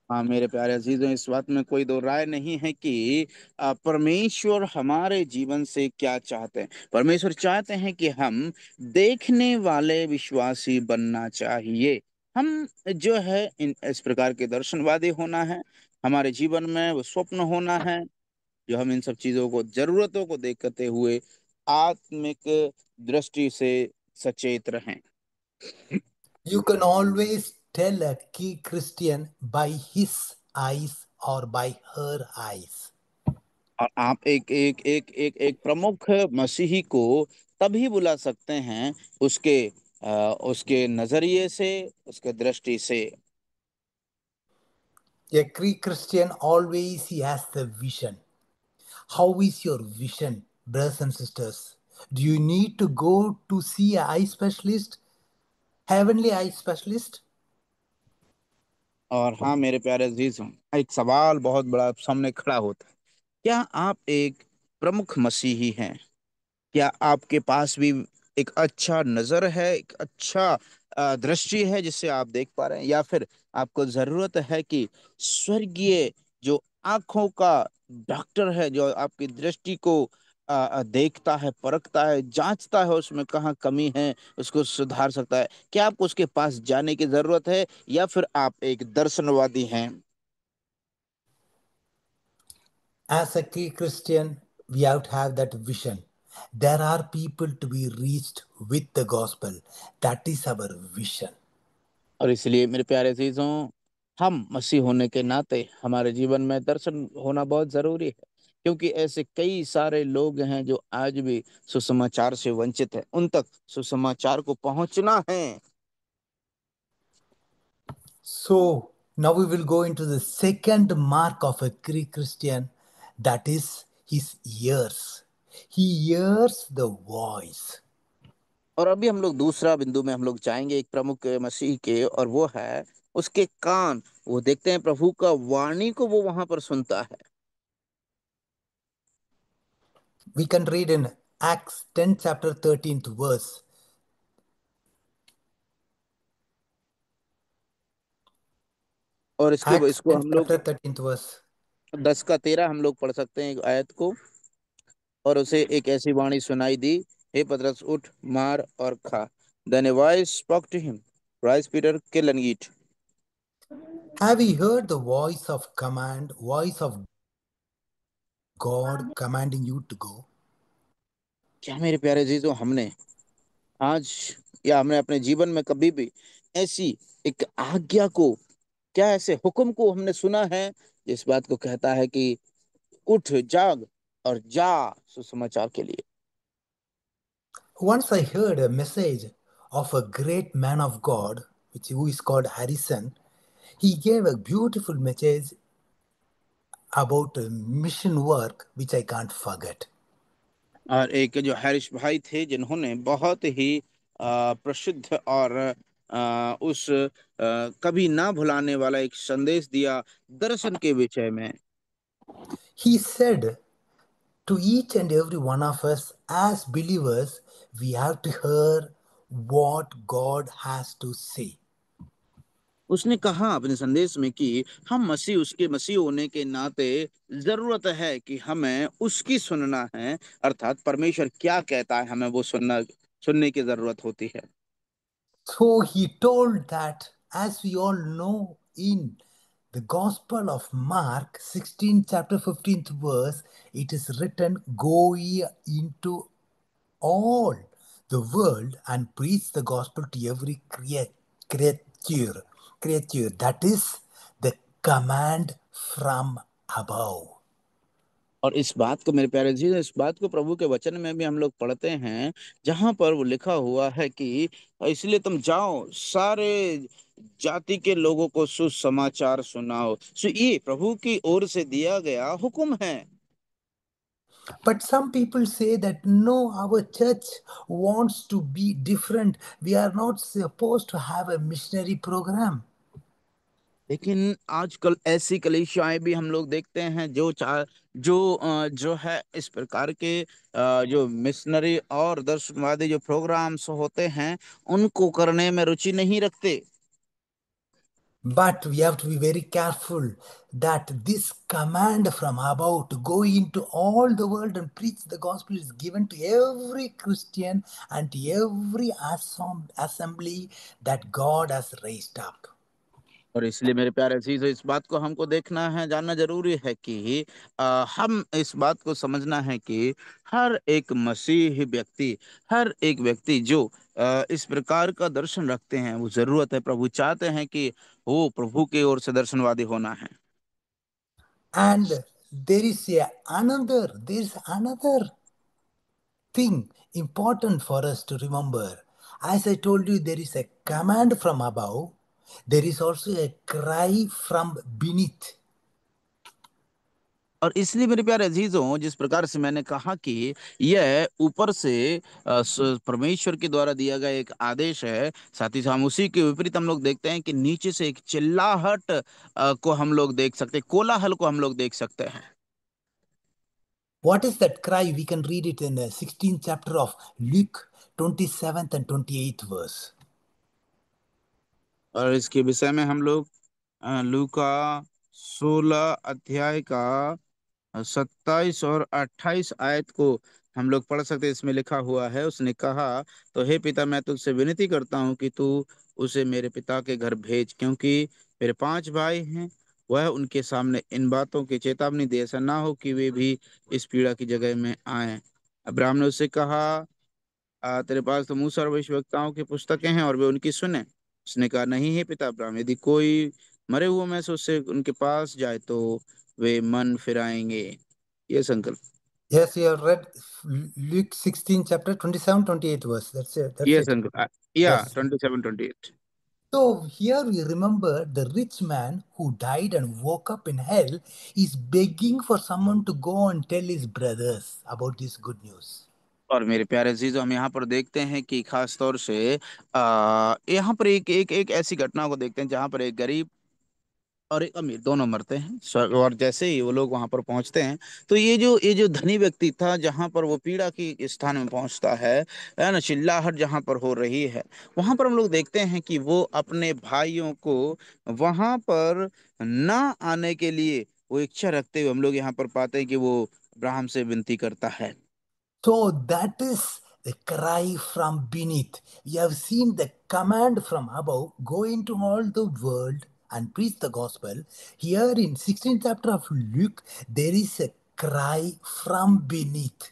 हाँ मेरे प्यारे अजीजों, इस बात में कोई दो राय नहीं है कि परमेश्वर हमारे जीवन से क्या चाहते हैं। परमेश्वर चाहते हैं कि हम देखने वाले विश्वासी बनना चाहिए। हम जो है इन इस प्रकार के दर्शनवादी होना है, हमारे जीवन में वो स्वप्न होना है, जो हम इन सब चीजों को, जरूरतों को देखते हुए आत्मिक दृष्टि से सचेत रहें। You can always tell a key Christian by his eyes or by her eyes. और आप एक प्रमुख मसीही को तभी बुला सकते हैं उसके उसके नजरिए से, उसके दृष्टि से। A key Christian always he has the vision. How is your vision, brothers and sisters? Do you need to go to see a eye specialist, heavenly eye specialist? और हाँ मेरे प्यारे अजीजों, एक सवाल बहुत बड़ा सामने खड़ा होता है। क्या आप एक प्रमुख मसीही हैं? क्या आपके पास भी एक अच्छा नजर है, एक अच्छा दृष्टि है जिससे आप देख पा रहे हैं, या फिर आपको जरूरत है कि स्वर्गीय जो आंखों का डॉक्टर है, जो आपकी दृष्टि को देखता है, परखता है, जांचता है, उसमें कहाँ कमी है, उसको सुधार सकता है, क्या आपको उसके पास जाने की जरूरत है, या फिर आप एक दर्शनवादी हैं? As a key Christian, we have to have that vision. There are people to be reached with the gospel. That is our vision. और इसलिए मेरे प्यारे अजीजों, हम मसीह होने के नाते हमारे जीवन में दर्शन होना बहुत जरूरी है, क्योंकि ऐसे कई सारे लोग हैं जो आज भी सुसमाचार से वंचित हैं। उन तक सुसमाचार को पहुंचना है। So now we will go into the second mark of a key Christian, that is his ears. He hears the voice. और अभी हम लोग दूसरा बिंदु में हम लोग जाएंगे, एक प्रमुख मसीह के, और वो है उसके कान। वो देखते हैं प्रभु का वाणी को, वो वहां पर सुनता है। We can read in Acts 10 chapter 13th verse. और Acts इसको 10 हम लोग chapter 13th verse. 10 का 13 हम लोग पढ़ सकते हैं एक आयत को। और उसे एक ऐसी वाणी सुनाई दी, हे पतरस, उठ, मार और खा। Then a voice spoke to him, rise Peter, kill and eat. Have you heard the voice of God commanding you to go? क्या मेरे प्यारे जीजों, हमने आज या हमने अपने जीवन में कभी भी ऐसी एक आज्ञा को, क्या ऐसे हुक्म को हमने सुना है जिस बात को कहता है कि उठ, जाग और जा सुसमाचार के लिए? Once I heard a message of a great man of God, who is called Harrison. He gave a beautiful message about mission work, which I can't forget. और एक जो हैरिश भाई थे, जिन्होंने बहुत ही प्रसिद्ध और उस कभी ना भुलाने वाला एक संदेश दिया दर्शन के विषय में। He said to each and every one of us as believers, we have to hear what God has to say. उसने कहा अपने संदेश में कि हम मसीह उसके मसीह होने के नाते जरूरत है कि हमें उसकी सुनना है, अर्थात परमेश्वर क्या कहता है हमें वो सुनने की जरूरत होती है। So he told that, as we all know, in the Gospel of Mark, 16, chapter 15th verse, it is written, "Go ye into all the world and preach the gospel to every creature." Creature. That is the command from above. और इस बात को मेरे प्यारे जी, इस बात को प्रभु के वचन में भी हम लोग पढ़ते हैं, जहां पर वो लिखा हुआ है कि इसलिए तुम जाओ सारे जाति के लोगों को सुसमाचार सुनाओ। सो ये प्रभु की ओर से दिया गया हुक्म है। But some people say that no, our church wants to be different. We are not supposed to have a missionary program. लेकिन आजकल ऐसी कलीसियाएं भी हम लोग देखते हैं जो है इस प्रकार के जो मिशनरी और दर्शनवादी जो प्रोग्राम्स होते हैं उनको करने में रुचि नहीं रखते। But we have to be very careful that this command from above to go into all the world and preach the gospel is given to every Christian and to every assembly that God has raised up. और इसलिए मेरे प्यारे अजीज, इस बात को हमको देखना है, जानना जरूरी है कि हम इस बात को समझना है कि हर एक मसीही व्यक्ति, हर एक व्यक्ति जो इस प्रकार का दर्शन रखते हैं, वो जरूरत है, प्रभु चाहते हैं कि वो प्रभु की ओर से दर्शनवादी होना है। And there is another thing important for us to remember. As I told you, there is a command from above, there is also a cry from beneath. और इसलिए मेरे प्यारे अजीजों, जिस प्रकार से मैंने कहा कि यह ऊपर से परमेश्वर के द्वारा दिया गया एक आदेश है, साथ ही साथ हम उसी के विपरीत हम लोग देखते हैं कि नीचे से एक चिल्लाहट को हम लोग देख सकते हैं, कोलाहल को हम लोग देख सकते हैं। What is that cry? We can read it in the 16th chapter of Luke, 27th and 28th verse. और इसके विषय में हम लोग लूका 16 अध्याय का 27 और 28 आयत को हम लोग पढ़ सकते हैं। इसमें लिखा हुआ है, उसने कहा, तो हे पिता, मैं तुझसे विनती करता हूँ कि तू उसे मेरे पिता के घर भेज, क्योंकि मेरे 5 भाई हैं। वह उनके सामने इन बातों की चेतावनी दे, ऐसा ना हो कि वे भी इस पीड़ा की जगह में आए। अब्राहम ने उससे कहा, तेरे पास तो मूसा और भविष्यवक्ताओं की पुस्तकें हैं और वे उनकी सुने। उसने कहा, नहीं है पिता अब्राहम, यदि कोई मरे हुए में से उससे उनके पास जाए तो वे मन फिराएंगे। ये संकल्प। Yes, you have read Luke 16 chapter 27, 28 verse. That's it. That's ये it. संकल्प, या Yes. 27-28। So here we remember the rich man who died and woke up in hell is begging for someone to go and tell his brothers about this good news. और मेरे प्यारे अजीज, हम यहाँ पर देखते हैं कि खास तौर से यहाँ पर एक एक एक ऐसी घटना को देखते हैं जहाँ पर एक गरीब और एक अमीर दोनों मरते हैं। और जैसे ही वो लोग वहां पर पहुंचते हैं, तो ये जो धनी व्यक्ति था, जहां पर वो पीड़ा की स्थान में पहुंचता है ना, चिल्लाहट जहां पर हो रही है, वहां पर हम लोग देखते हैं कि वो अपने भाइयों को वहां पर ना आने के लिए वो इच्छा रखते हुए हम लोग यहाँ पर पाते हैं कि वो अब्राहम से विनती करता है। So that is the cry from beneath. We have seen the command from above, go into all the world and preach the gospel. Here in 16th chapter of Luke, there is a cry from beneath.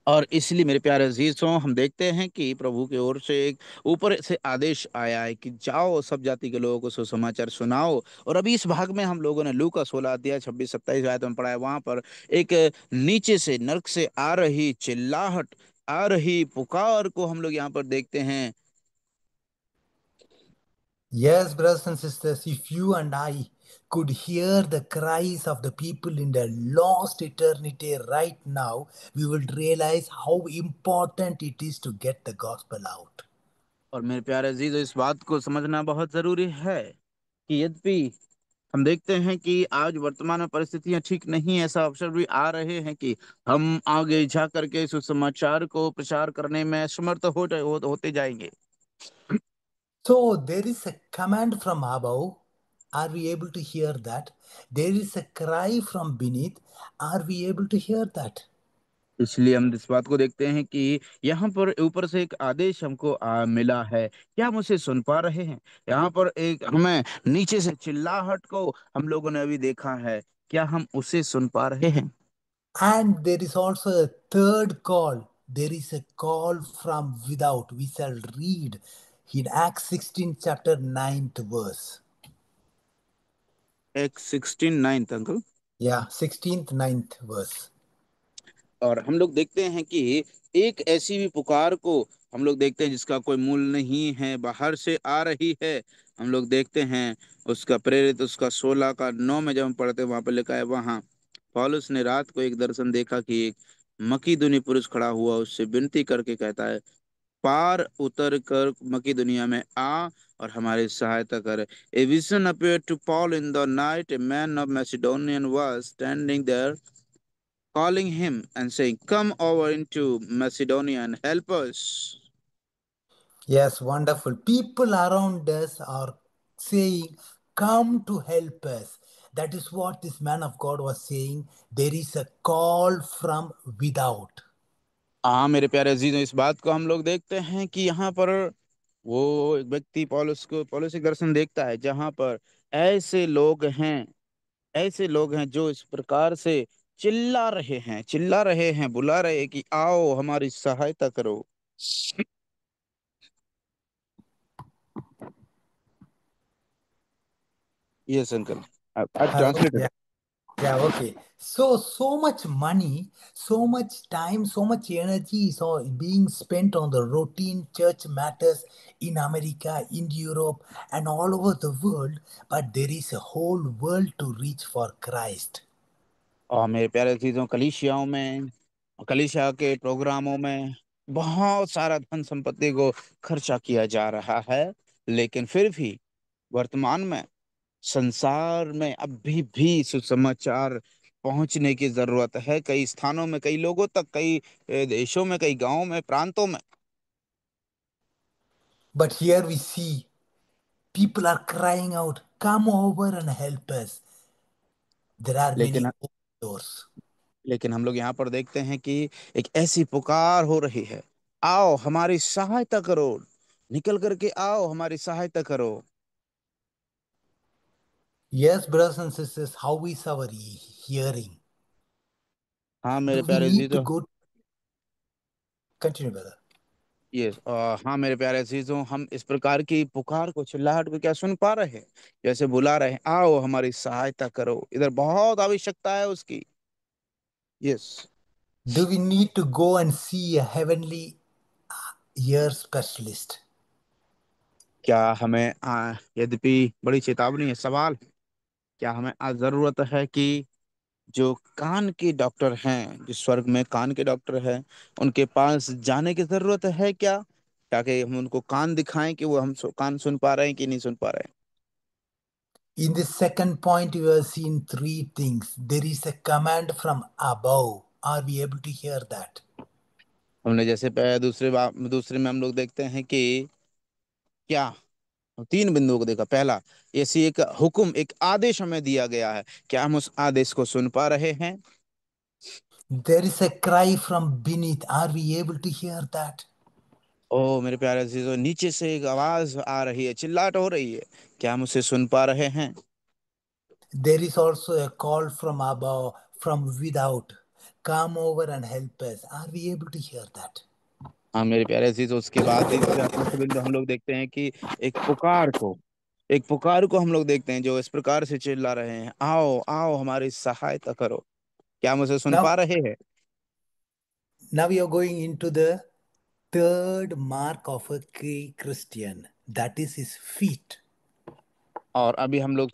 और इसलिए मेरे प्यारे अजीजों, हम देखते हैं कि प्रभु की ओर से एक ऊपर से आदेश आया है कि जाओ सब जाति के लोगों को सुसमाचार सुनाओ। और अभी इस भाग में हम लोगों ने लूका 16 अध्याय 26-27 आयत में पढ़ा है, वहां पर एक नीचे से नरक से आ रही चिल्लाहट, आ रही पुकार को हम लोग यहाँ पर देखते हैं। Yes, brothers and sisters, if you and I could hear the cries of the people in the lost eternity right now, we would realize how important it is to get the gospel out. और मेरे प्यारे अजीजों, इस बात को समझना बहुत जरूरी है कि यद्यपि हम देखते हैं कि आज वर्तमान में परिस्थितियां ठीक नहीं है, ऐसा अवसर भी आ रहे हैं कि हम आगे जा करके सुसमाचार को प्रचार करने में समर्थ होते जाएंगे। So there is a command from above. Are we able to hear that? There is a cry from beneath. Are we able to hear that? इसलिए हम इस बात को देखते हैं कि यहाँ पर ऊपर से एक आदेश हमको मिला है। क्या हम उसे सुन पा रहे हैं? यहाँ पर एक हमें नीचे से चिल्लाहट को हम लोगों ने अभी देखा है। क्या हम उसे सुन पा रहे हैं? And there is also a third call. There is a call from without. We shall read in Acts 16, chapter 9th verse. एक 16:9 uncle. Yeah, 16th, 9th verse. और हम लोग देखते हैं कि एक ऐसी भी पुकार को हम लोग देखते हैं जिसका कोई मूल नहीं है, बाहर से आ रही है। हम लोग देखते हैं उसका प्रेरित उसका 16 का 9 में जब हम पढ़ते हैं वहां पर लिखा है, वहां पौलुस ने रात को एक दर्शन देखा कि एक मकीदुनी पुरुष खड़ा हुआ उससे विनती करके कहता है, पार उतर कर मकीदुनिया में आ और हमारी सहायता कर। A vision appeared to Paul in the night. A man of Macedonian was standing there calling him and saying, come over into Macedonia and help us. Yes, wonderful. People around us are saying, come to help us. That is what this man of God was saying. There is a call from without. हाँ मेरे प्यारे अजीजों, इस बात को हम लोग देखते हैं कि यहाँ पर वो एक व्यक्ति पौलुस एक दर्शन देखता है जहाँ पर ऐसे लोग हैं, ऐसे लोग हैं जो इस प्रकार से चिल्ला रहे हैं, बुला रहे हैं कि आओ हमारी सहायता करो। Yes uncle, I translated. Yeah, yeah, okay. So much money, so much time, so much energy is being spent on the routine church matters in America, in Europe, and all over the world. But there is a whole world to reach for Christ. और मेरे प्यारे चीजों, कलीसियाओं में, कलीसिया के प्रोग्रामों में बहुत सारा धन संपत्ति को खर्चा किया जा रहा है, लेकिन फिर भी वर्तमान में संसार में अभी भी सुसमाचार पहुंचने की जरूरत है, कई स्थानों में, कई लोगों तक, कई देशों में, कई गांवों में, प्रांतों में। But here we see people are crying out, come over and help us. There are लेकिन many open doors. लेकिन हम लोग यहाँ पर देखते हैं कि एक ऐसी पुकार हो रही है, आओ हमारी सहायता करो, निकल करके आओ हमारी सहायता करो। Yes, brothers and sisters, how is our hearing? हाँ Do मेरे we प्यारे need to अजीजों, go? Continue, brother. ये हाँ मेरे प्यारे अजीजों, हम इस प्रकार की पुकार को, चिल्लाहट को क्या सुन पा रहे हैं? जैसे बुला रहे हैं, आओ हमारी सहायता करो, इधर बहुत आवश्यकता है उसकी। Yes. Do we need to go and see a heavenly ear specialist? क्या हमें यद्यपि बड़ी चेतावनी है, सवाल, क्या हमें आज जरूरत है कि जो कान के डॉक्टर हैं, जो स्वर्ग में कान के डॉक्टर हैं, उनके पास जाने की जरूरत है क्या, ताकि हम उनको कान दिखाएं कि वो कान सुन पा रहे हैं कि नहीं सुन पा रहे हैं? In the second point, we have seen three things. There is a command from above. Are we able to hear that? हमने जैसे दूसरे में हम लोग देखते हैं कि क्या, 3 बिंदुओं को देखा। पहला, ऐसी एक हुक्म, एक आदेश हमें दिया गया है, क्या हम उस आदेश को सुन पा रहे हैं? There is a cry from beneath. Are we able to hear that? ओ मेरे प्यारे अजीजों, नीचे से एक आवाज आ रही है, चिल्लाहट हो रही है, क्या हम उसे सुन पा रहे हैं? There is also a call from above, from without. Come over and help us. Are we able to hear that? हाँ मेरे प्यारे अजीजों, उसके बाद तीसरा तीसरे बिंदु हम लोग देखते हैं कि एक पुकार को एक पुकार को हम लोग देखते हैं जो इस प्रकार से चिल्ला रहे हैं, आओ आओ हमारी सहायता करो। क्या हम उसे सुन Now, पा रहे हैं? now we are going into the third mark of a Christian. That is his feet. और अभी हम लोग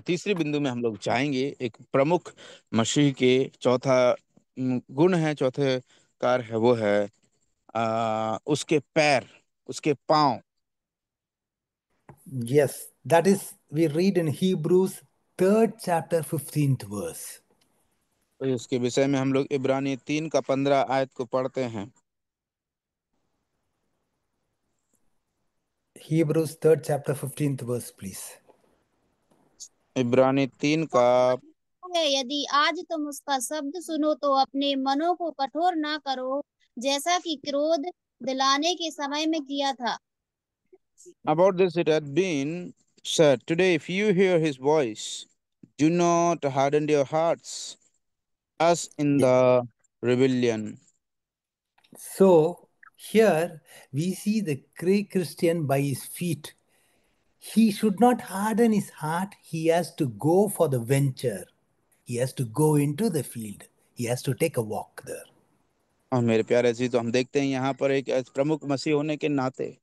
तीसरी बिंदु में हम लोग जाएंगे। एक प्रमुख मसीह के चौथा गुण है, चौथे कार्य है, वो है उसके पैर, उसके पाँव। Yes, that is, we read in Hebrews 3rd chapter 15th verse. तो इसके विषय में हम लोग इब्रानी 3 का 15 आयत को पढ़ते हैं। Hebrews 3rd chapter 15th verse, please. इब्रानी 3 का यदि आज तुम उसका शब्द सुनो तो अपने मनों को कठोर ना करो, जैसा कि क्रोध दिलाने के समय में किया था। About this it had been said, today if you hear his voice, do not harden your hearts as in the rebellion. So here we see the great Christian by his feet. He should not harden his heart. He has to go for the venture. He has to go into the field. He has to take a walk there. और मेरे प्यारे जी, तो हम देखते हैं यहाँ पर एक प्रमुख मसीह होने के नाते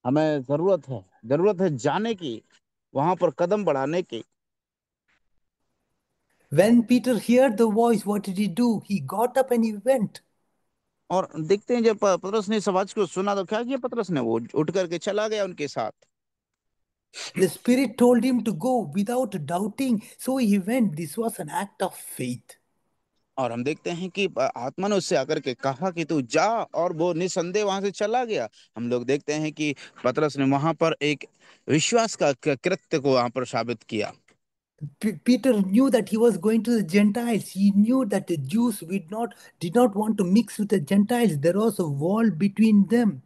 हमें जरूरत है जाने की, वहां पर कदम बढ़ाने की। When Peter heard the voice, what did he do? He got up and he went. और देखते हैं जब पतरस ने इस आवाज को सुना तो क्या किया पतरस ने, वो उठ करके चला गया उनके साथ। The Spirit told him to go without doubting. So he went. This was an act of faith. और हम देखते हैं कि आत्मा ने उससे आकर के कहा कि तू जा, और वो निसंदेह वहां से चला गया। हम लोग देखते हैं कि पतरस ने वहां पर एक विश्वास का कृत्य को वहां पर साबित किया। Peter knew that he was going to the Gentiles. He knew that the Jews did not want to mix with the Gentiles. There was a wall between them.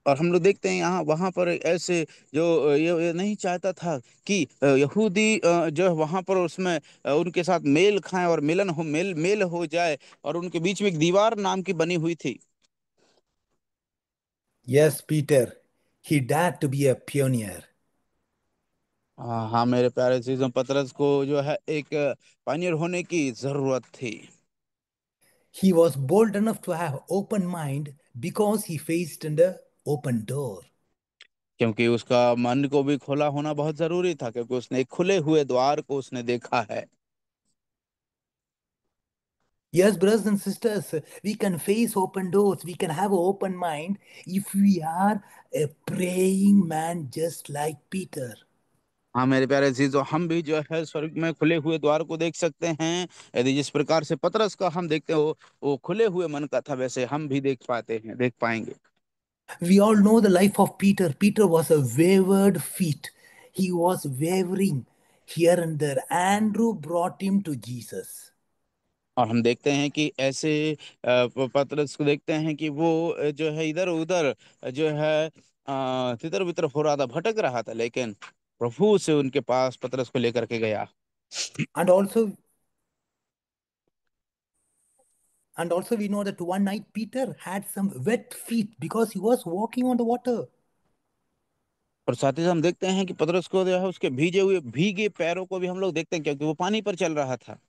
और हम लोग देखते हैं यहाँ वहां पर ऐसे जो ये नहीं चाहता था कि यहूदी जो है वहां पर उसमें उनके साथ मेल खाएं और मेल हो जाए, और उनके बीच में एक दीवार नाम की बनी हुई थी। Yes, Peter. He dared to be a pioneer. हाँ मेरे प्यारे चीजों, पतरस को जो है एक पायनियर होने की जरूरत थी। He was bold enough to have open mind because he faced an open door. क्योंकि उसका मन को भी खुला होना बहुत जरूरी था, क्योंकि उसने एक खुले हुए द्वार को उसने देखा है। Yes, brothers and sisters, we can face open doors. We can have an open mind if we are a praying man just like Peter. हाँ मेरे प्यारे चीजों, हम भी जो है स्वर्ग में खुले हुए द्वार को देख सकते हैं। यदि जिस प्रकार से पतरस का हम देखते हो वो खुले हुए मन का था, वैसे हम भी देख पाएंगे। We all know the life of Peter. Peter was a wayward feet. He was wavering here and there. Andrew brought him to Jesus. और हम देखते हैं कि ऐसे पतरस को देखते हैं कि वो जो है इधर उधर जो है तितर बितर हो रहा था, भटक रहा था, लेकिन प्रभु से उनके पास पतरस को लेकर के गया। And also, we know that one night Peter had some wet feet because he was walking on the water. और साथ ही साथ हम देखते हैं कि पतरस को जो है उसके भीगे पैरों को भी हम लोग देखते हैं, क्योंकि वो पानी पर चल रहा था।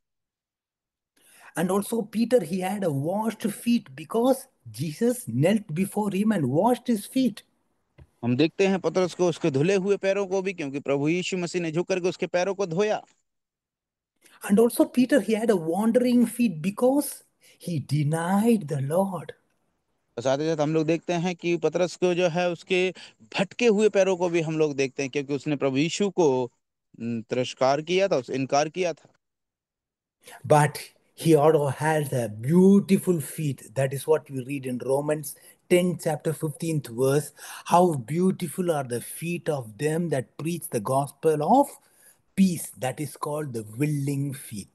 And also Peter, he had a washed feet because Jesus knelt before him and washed his feet. हम देखते हैं पतरस को उसके धुले हुए पैरों को भी, क्योंकि प्रभु यीशु मसीह ने झुक करके उसके पैरों को धोया। And also Peter, he had a wandering feet because he denied the Lord. और साथ ही साथ हम लोग देखते हैं कि पतरस को जो है उसके भटके हुए पैरों को भी हम लोग देखते हैं, क्योंकि उसने प्रभु यीशु को तिरस्कार किया था, उससे इनकार किया था। But he also has a beautiful feet. That is what we read in Romans 10 chapter 15th verse. How beautiful are the feet of them that preach the gospel of peace. That is called the willing feet.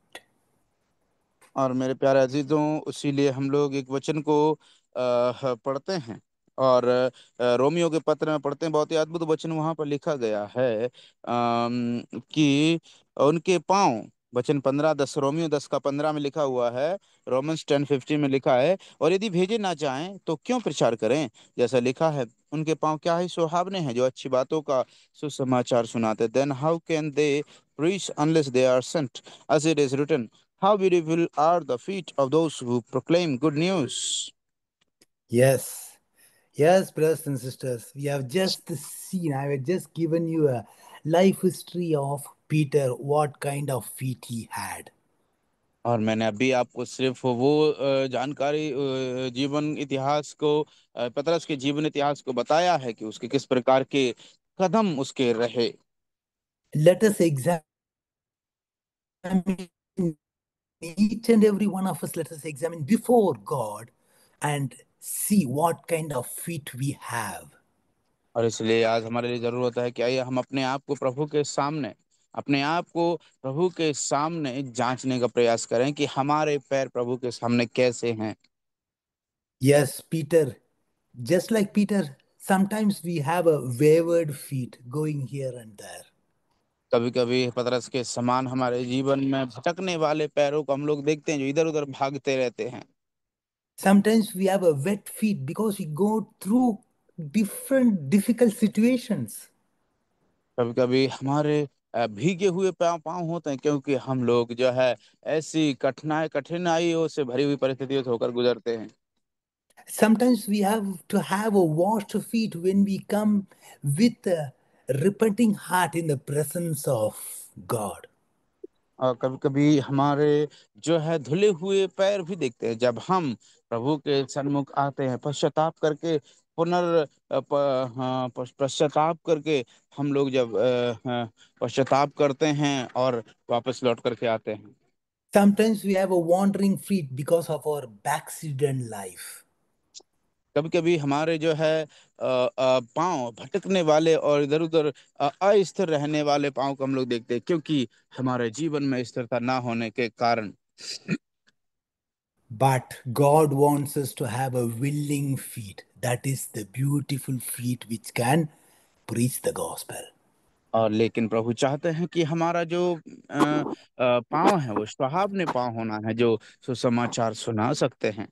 और मेरे प्यारे अजीजों, इसीलिए हम लोग एक वचन को पढ़ते हैं, और रोमियो के पत्र में पढ़ते हैं। बहुत ही अद्भुत वचन वहां पर लिखा गया है कि उनके पांव, वचन 15:10, रोमियो 10 का 15 में लिखा हुआ है, रोमन्स 10:15 में लिखा है, और यदि भेजे ना जाएं तो क्यों प्रचार करें, जैसा लिखा है, उनके पांव क्या ही सुहावने हैं जो अच्छी बातों का सुसमाचार सुनाते। Then how can they preach unless they are sent, as it is written, how beautiful are the feet of those who proclaim good news. Yes. Yes, brothers and sisters, we have just seen, I have just given you a life history of Peter, what kind of feet he had. और मैंने अभी आपको सिर्फ वो जानकारी, जीवन इतिहास को, पतरस के जीवन इतिहास को बताया है कि उसके किस प्रकार के कदम उसके रहे। Let us examine each and every one of us, let us examine before God and see what kind of feet we have. और इसलिए आज हमारे लिए जरूरत है कि आइए हम अपने आप को प्रभु के सामने, अपने आप को प्रभु के सामने जांचने का प्रयास करें कि हमारे पैर प्रभु के सामने कैसे हैं। Yes, Peter, just like Peter, sometimes we have a wayward feet going here and there. कभी कभी पतरस के समान हमारे जीवन में भटकने वाले पैरों को हम लोग देखते हैं जो इधर उधर भागते रहते हैं। Sometimes we have a wet feet because we go through different difficult situations. कभी कभी हमारे भीगे हुए पाँव पाँव होते हैं क्योंकि हम लोग जो है ऐसी कठिनाइयों से भरी हुई परिस्थितियों से होकर गुजरते हैं। Sometimes we have to have a washed feet when we come with a repenting heart in the presence of God. और कभी कभी हमारे जो है धुले हुए पैर भी देखते हैं जब हम प्रभु के सन्मुख आते हैं पश्चाताप करके, पश्चाताप करके हम लोग जब पश्चाताप करते हैं और वापस लौट करके आते हैं। Sometimes we have a wandering feet because of our backslidden life. कभी कभी हमारे जो है पाँव भटकने वाले और इधर उधर अस्थिर रहने वाले पाँव को हम लोग देखते हैं क्योंकि हमारे जीवन में स्थिरता ना होने के कारण। But God wants us to have a willing feet. That is the beautiful feet which can preach the gospel. और लेकिन प्रभु चाहते हैं कि हमारा जो पाँव है वो सुहावने पाँव होना है जो सुसमाचार सुना सकते हैं।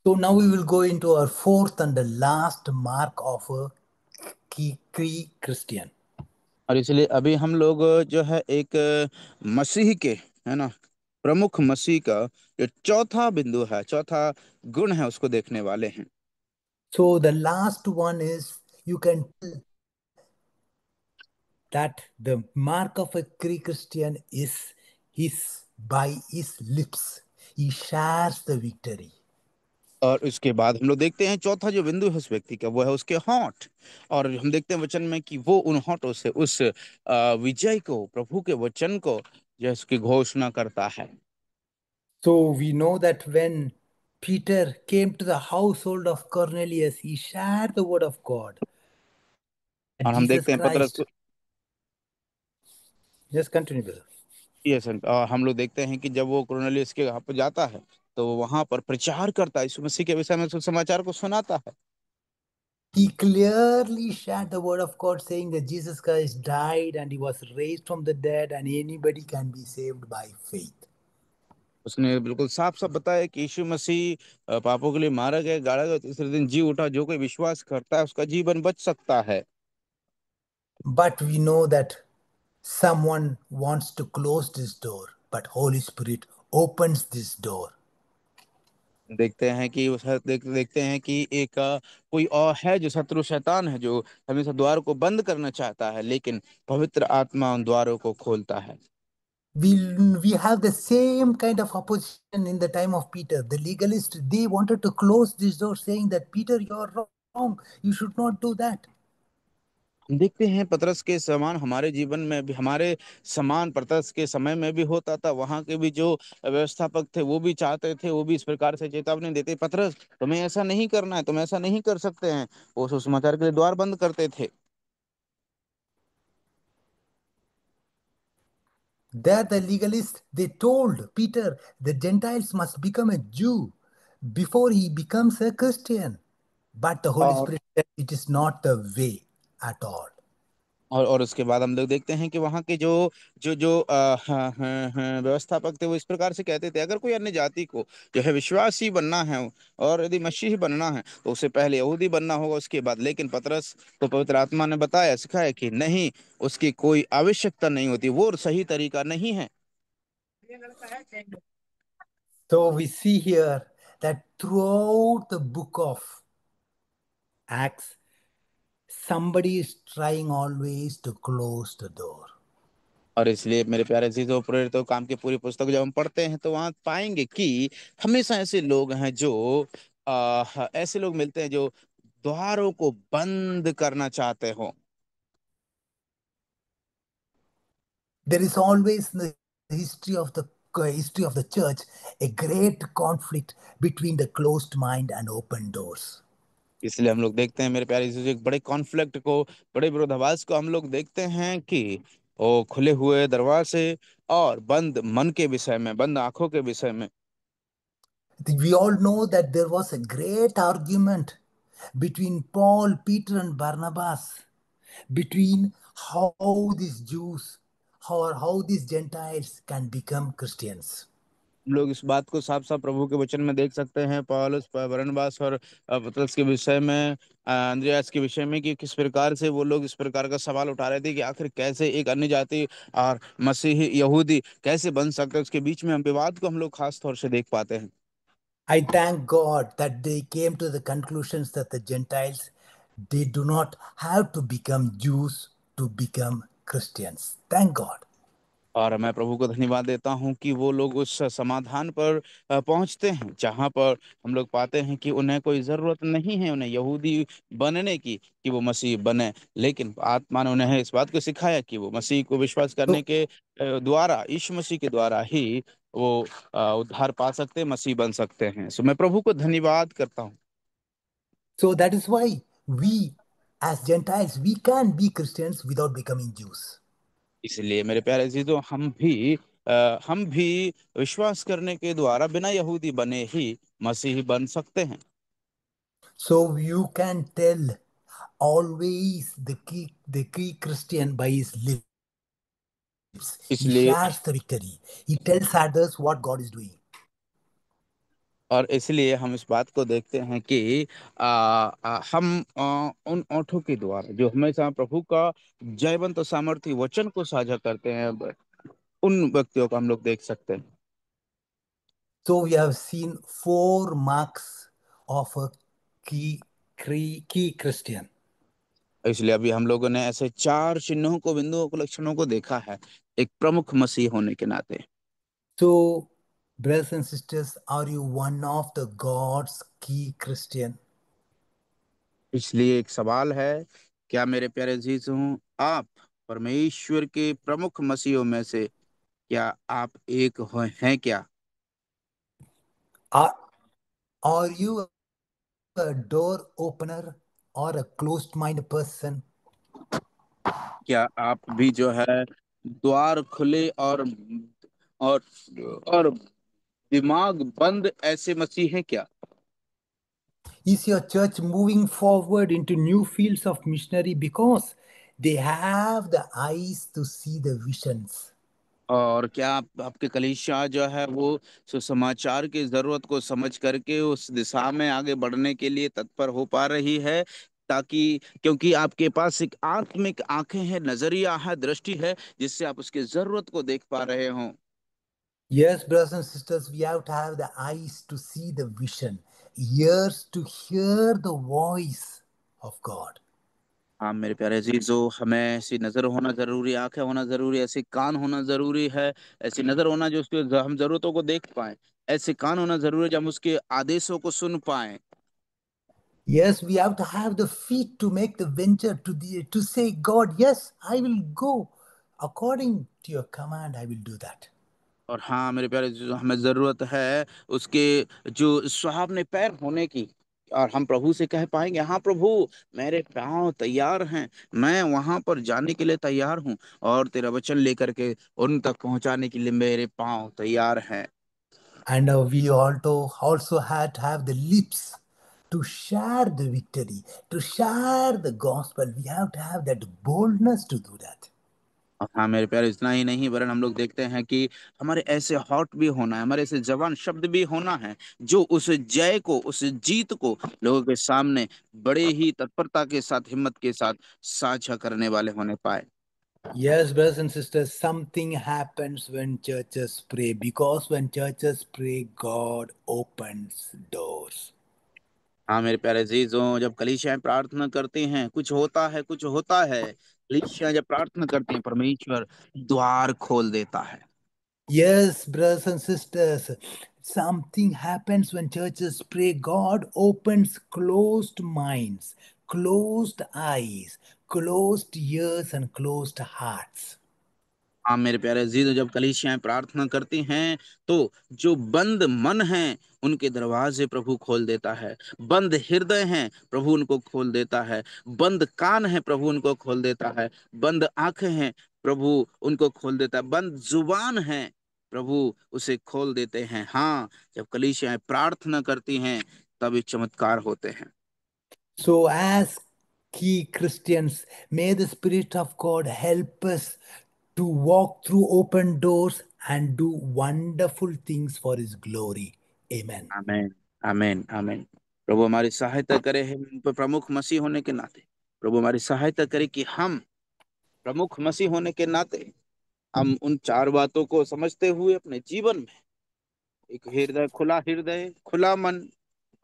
So now we will go into our fourth and the last mark of a key Christian. और इसलिए अभी हम लोग जो है एक मसीह के, है ना, प्रमुख मसीह का जो चौथा बिंदु है, चौथा गुण है, उसको देखने वाले हैं। So the last one is you can tell that the mark of a Christian is his by his lips. He shares the victory. और उसके बाद हम लोग देखते हैं चौथा जो बिंदु है उस व्यक्ति का वो है उसके होंठ। और हम देखते हैं वचन में कि वो उन होंठों से उस विजय को, प्रभु के वचन को जो है उसकी घोषणा करता है। So we know that when Peter came to the household of Cornelius, he shared the word of God. And और हम Jesus देखते हैं पतरस Christ. Just continue, brother. ये और हम लोग देखते हैं कि जब वो कुरनेलियुस के यहाँ पर जाता है तो वो वहां पर प्रचार करता है, यीशु मसीह के विषय में सुसमाचार को सुनाता है। He clearly shared the word of God, saying that Jesus Christ died and he was raised from the dead, and anybody can be saved by faith. उसने बिल्कुल साफ साफ बताया कि यीशु मसीह पापों के लिए मारा गया, गाड़ा गया, तीसरे दिन जी उठा, जो कोई विश्वास करता है उसका जीवन बच सकता है। But we know that someone wants to close this door, but Holy Spirit opens this door. देखते हैं कि देखते हैं कि एक कोई और है जो शत्रु शैतान है जो हमेशा द्वार को बंद करना चाहता है, लेकिन पवित्र आत्मा उन द्वारों को खोलता है। We have the same kind of opposition in the time of Peter. The legalists, they wanted to close this door, saying that Peter, you're wrong. You should not do that. हम देखते हैं पतरस के समान हमारे जीवन में भी, हमारे समान पतरस के समय में भी होता था। वहां के भी जो व्यवस्थापक थे वो भी चाहते थे, वो भी इस प्रकार से चेतावनी देते, पतरस तुम्हें ऐसा नहीं करना है, तुम ऐसा नहीं कर सकते हैं। वो सुसमाचार के लिए द्वार बंद करते थे। There, the legalists, they told Peter, the Gentiles must become a Jew before he becomes a Christian. But the Holy और Spirit said it is not the way at all. और उसके बाद हम लोग देखते हैं कि वहाँ के जो जो जो हाँ, हाँ, हाँ, व्यवस्थापक थे वो इस प्रकार से कहते थे, अगर कोई अन्य जाति को जो है विश्वासी बनना है और यदि मसीही बनना है तो उसे पहले यहूदी बनना होगा, उसके बाद। लेकिन पतरस तो पवित्र आत्मा ने बताया, सिखाया कि नहीं, उसकी कोई आवश्यकता नहीं होती, वो सही तरीका नहीं है। So we see here that throughout the book of Acts, somebody is trying always to close the door. और इसलिए मेरे प्यारे अजीजों, प्रेरितों काम की पूरी पुस्तक जब हम पढ़ते हैं तो वहां पाएंगे कि हमेशा ऐसे लोग हैं जो ऐसे लोग मिलते हैं जो द्वारों को बंद करना चाहते हो। There is always in the history of the church a great conflict between the closed mind and open doors. इसलिए हम लोग देखते हैं मेरे प्यारे, इस एक बड़े कॉन्फ्लिक्ट को, बड़े विरोधाभास को हम लोग देखते हैं कि वो खुले हुए दरवाजे और बंद मन के विषय में, बंद आंखों के विषय में। We all know that there was a great argument between Paul, Peter, and Barnabas between how these Jews or how these Gentiles can become Christians. हम लोग इस बात को साफ साफ प्रभु के वचन में देख सकते हैं, पौलुस, बरनबास और पतरस के विषय में, अंद्रयास के विषय में, कि किस प्रकार से वो लोग इस प्रकार का सवाल उठा रहे थे कि आखिर कैसे एक अन्य जाति और मसीही यहूदी कैसे बन सकते हैं। उसके बीच में हम विवाद को हम लोग खास तौर से देख पाते हैं। I thank God that they came to the conclusions that the Gentiles, they do not have to become Jews to become Christians. Thank God. और मैं प्रभु को धन्यवाद देता हूं कि वो लोग उस समाधान पर पहुंचते हैं जहां पर हम लोग पाते हैं कि उन्हें कोई ज़रूरत नहीं है उन्हें यहूदी बनने की, कि वो मसीह बने, लेकिन आत्मा ने उन्हें इस बात को सिखाया कि वो मसीह को विश्वास करने So, के द्वारा, यीशु मसीह के द्वारा ही वो उद्धार पा सकते हैं, मसीह बन सकते हैं। सो मैं प्रभु को धन्यवाद करता हूँ। so that is why we as Gentiles, we can be Christians without becoming Jews. इसलिए मेरे प्यारे अजीजों, हम भी विश्वास करने के द्वारा बिना यहूदी बने ही मसीही बन सकते हैं। So you can tell always the key Christian by his lips. He इसलिए shares the victory. He tells others what God is doing. और इसलिए हम इस बात को देखते हैं कि हम उन ओठों के द्वारा जो हमेशा प्रभु का जयवंत और सामर्थ्य वचन को साझा करते हैं, उन व्यक्तियों को हम लोग देख सकते हैं। So we have seen 4 marks of a key Christian. इसलिए अभी हम लोगों ने ऐसे 4 चिन्हों को, बिंदुओं को, लक्षणों को देखा है एक प्रमुख मसीह होने के नाते। So, brothers and sisters, are you one of the God's key Christian? इसलिए एक सवाल है, क्या मेरे प्यारे अजीज हूँ, आप परमेश्वर के प्रमुख मसीहों में से क्या आप एक हैं क्या? Are, are you a door opener or a closed mind person? क्या आप भी जो है द्वार खुले और और दिमाग बंद ऐसे मसीह हैं क्या? Is your church moving forward into new fields of missionary because they have the eyes to see the visions? और क्या आपके कलीसिया जो है वो सुसमाचार की जरूरत को समझ करके उस दिशा में आगे बढ़ने के लिए तत्पर हो पा रही है, ताकि क्योंकि आपके पास एक आत्मिक आंखें हैं, नजरिया है, दृष्टि है, जिससे आप उसकी जरूरत को देख पा रहे हो। Yes, brothers and sisters, we have to have the eyes to see the vision, ears to hear the voice of God. हाँ मेरे प्यारे अजीजों, हमें ऐसी नजर होना जरूरी, आंखें होना जरूरी, ऐसे कान होना जरूरी है। ऐसी नजर होना जो उसके हम जरूरतों को देख पाए, ऐसे कान होना जरूरी है जो हम उसके आदेशों को सुन पाए। Yes, we have to have the feet to make the venture to say, God, yes, I will go. According to your command, I will do that. और हाँ मेरे प्यारे अजीजों, हमें जरूरत है उसके जो सुहावने पैर होने की, और हम प्रभु से कह पाएंगे, हाँ प्रभु, मेरे पाँव तैयार हैं, मैं वहां पर जाने के लिए तैयार हूँ, और तेरा वचन लेकर के उन तक पहुंचाने के लिए मेरे पाँव तैयार हैं। And we also had to have the lips to share the victory, to share the gospel. We have to have that boldness to do that. और हाँ मेरे प्यारे, इतना ही नहीं वरन हम लोग देखते हैं कि हमारे ऐसे हॉट भी होना है, हमारे ऐसे जवान शब्द भी होना है, जो उस जय को, उस जीत को लोगों के सामने बड़े ही तत्परता के साथ, हिम्मत के साथ साझा करने वाले होने पाए। Yes, brothers and sisters, something happens when churches pray because when churches pray, God opens doors. हाँ मेरे प्यारे अजीजों, जब कलीसियाएं प्रार्थना करती हैं कुछ होता है, कुछ होता है। कलीसियाएं जब प्रार्थना करती हैं, परमेश्वर द्वार खोल देता है। Yes, brothers and sisters, something happens when churches pray. God opens closed minds, closed eyes, closed ears, and closed hearts. हाँ मेरे प्यारे अजीज, जब कलीसियाएं प्रार्थना करती हैं तो जो बंद मन हैं उनके दरवाजे प्रभु खोल देता है। बंद हृदय हैं, प्रभु उनको खोल देता है। बंद कान हैं, प्रभु उनको खोल देता है। बंद आंखें हैं, प्रभु उनको खोल देता है। बंद जुबान है, प्रभु उसे खोल देते हैं। हाँ, जब कलीसियाएं प्रार्थना करती हैं तब ये चमत्कार होते हैं। So, as key Christians, may the Spirit of God help us to walk through open doors and do wonderful things for His glory. Amen. आमीन, आमीन, आमीन। प्रभु हमारी सहायता करे, हम प्रमुख मसीह होने के नाते प्रभु हमारी सहायता करे कि हम प्रमुख मसीह होने के नाते हम उन चार बातों को समझते हुए अपने जीवन में एक हृदय, खुला मन,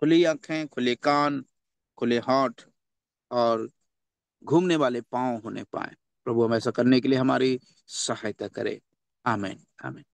खुली आंखें, खुले कान, खुले हाथ और घूमने वाले पांव होने पाए। प्रभु हम ऐसा करने के लिए हमारी सहायता करे। आमीन, आमीन।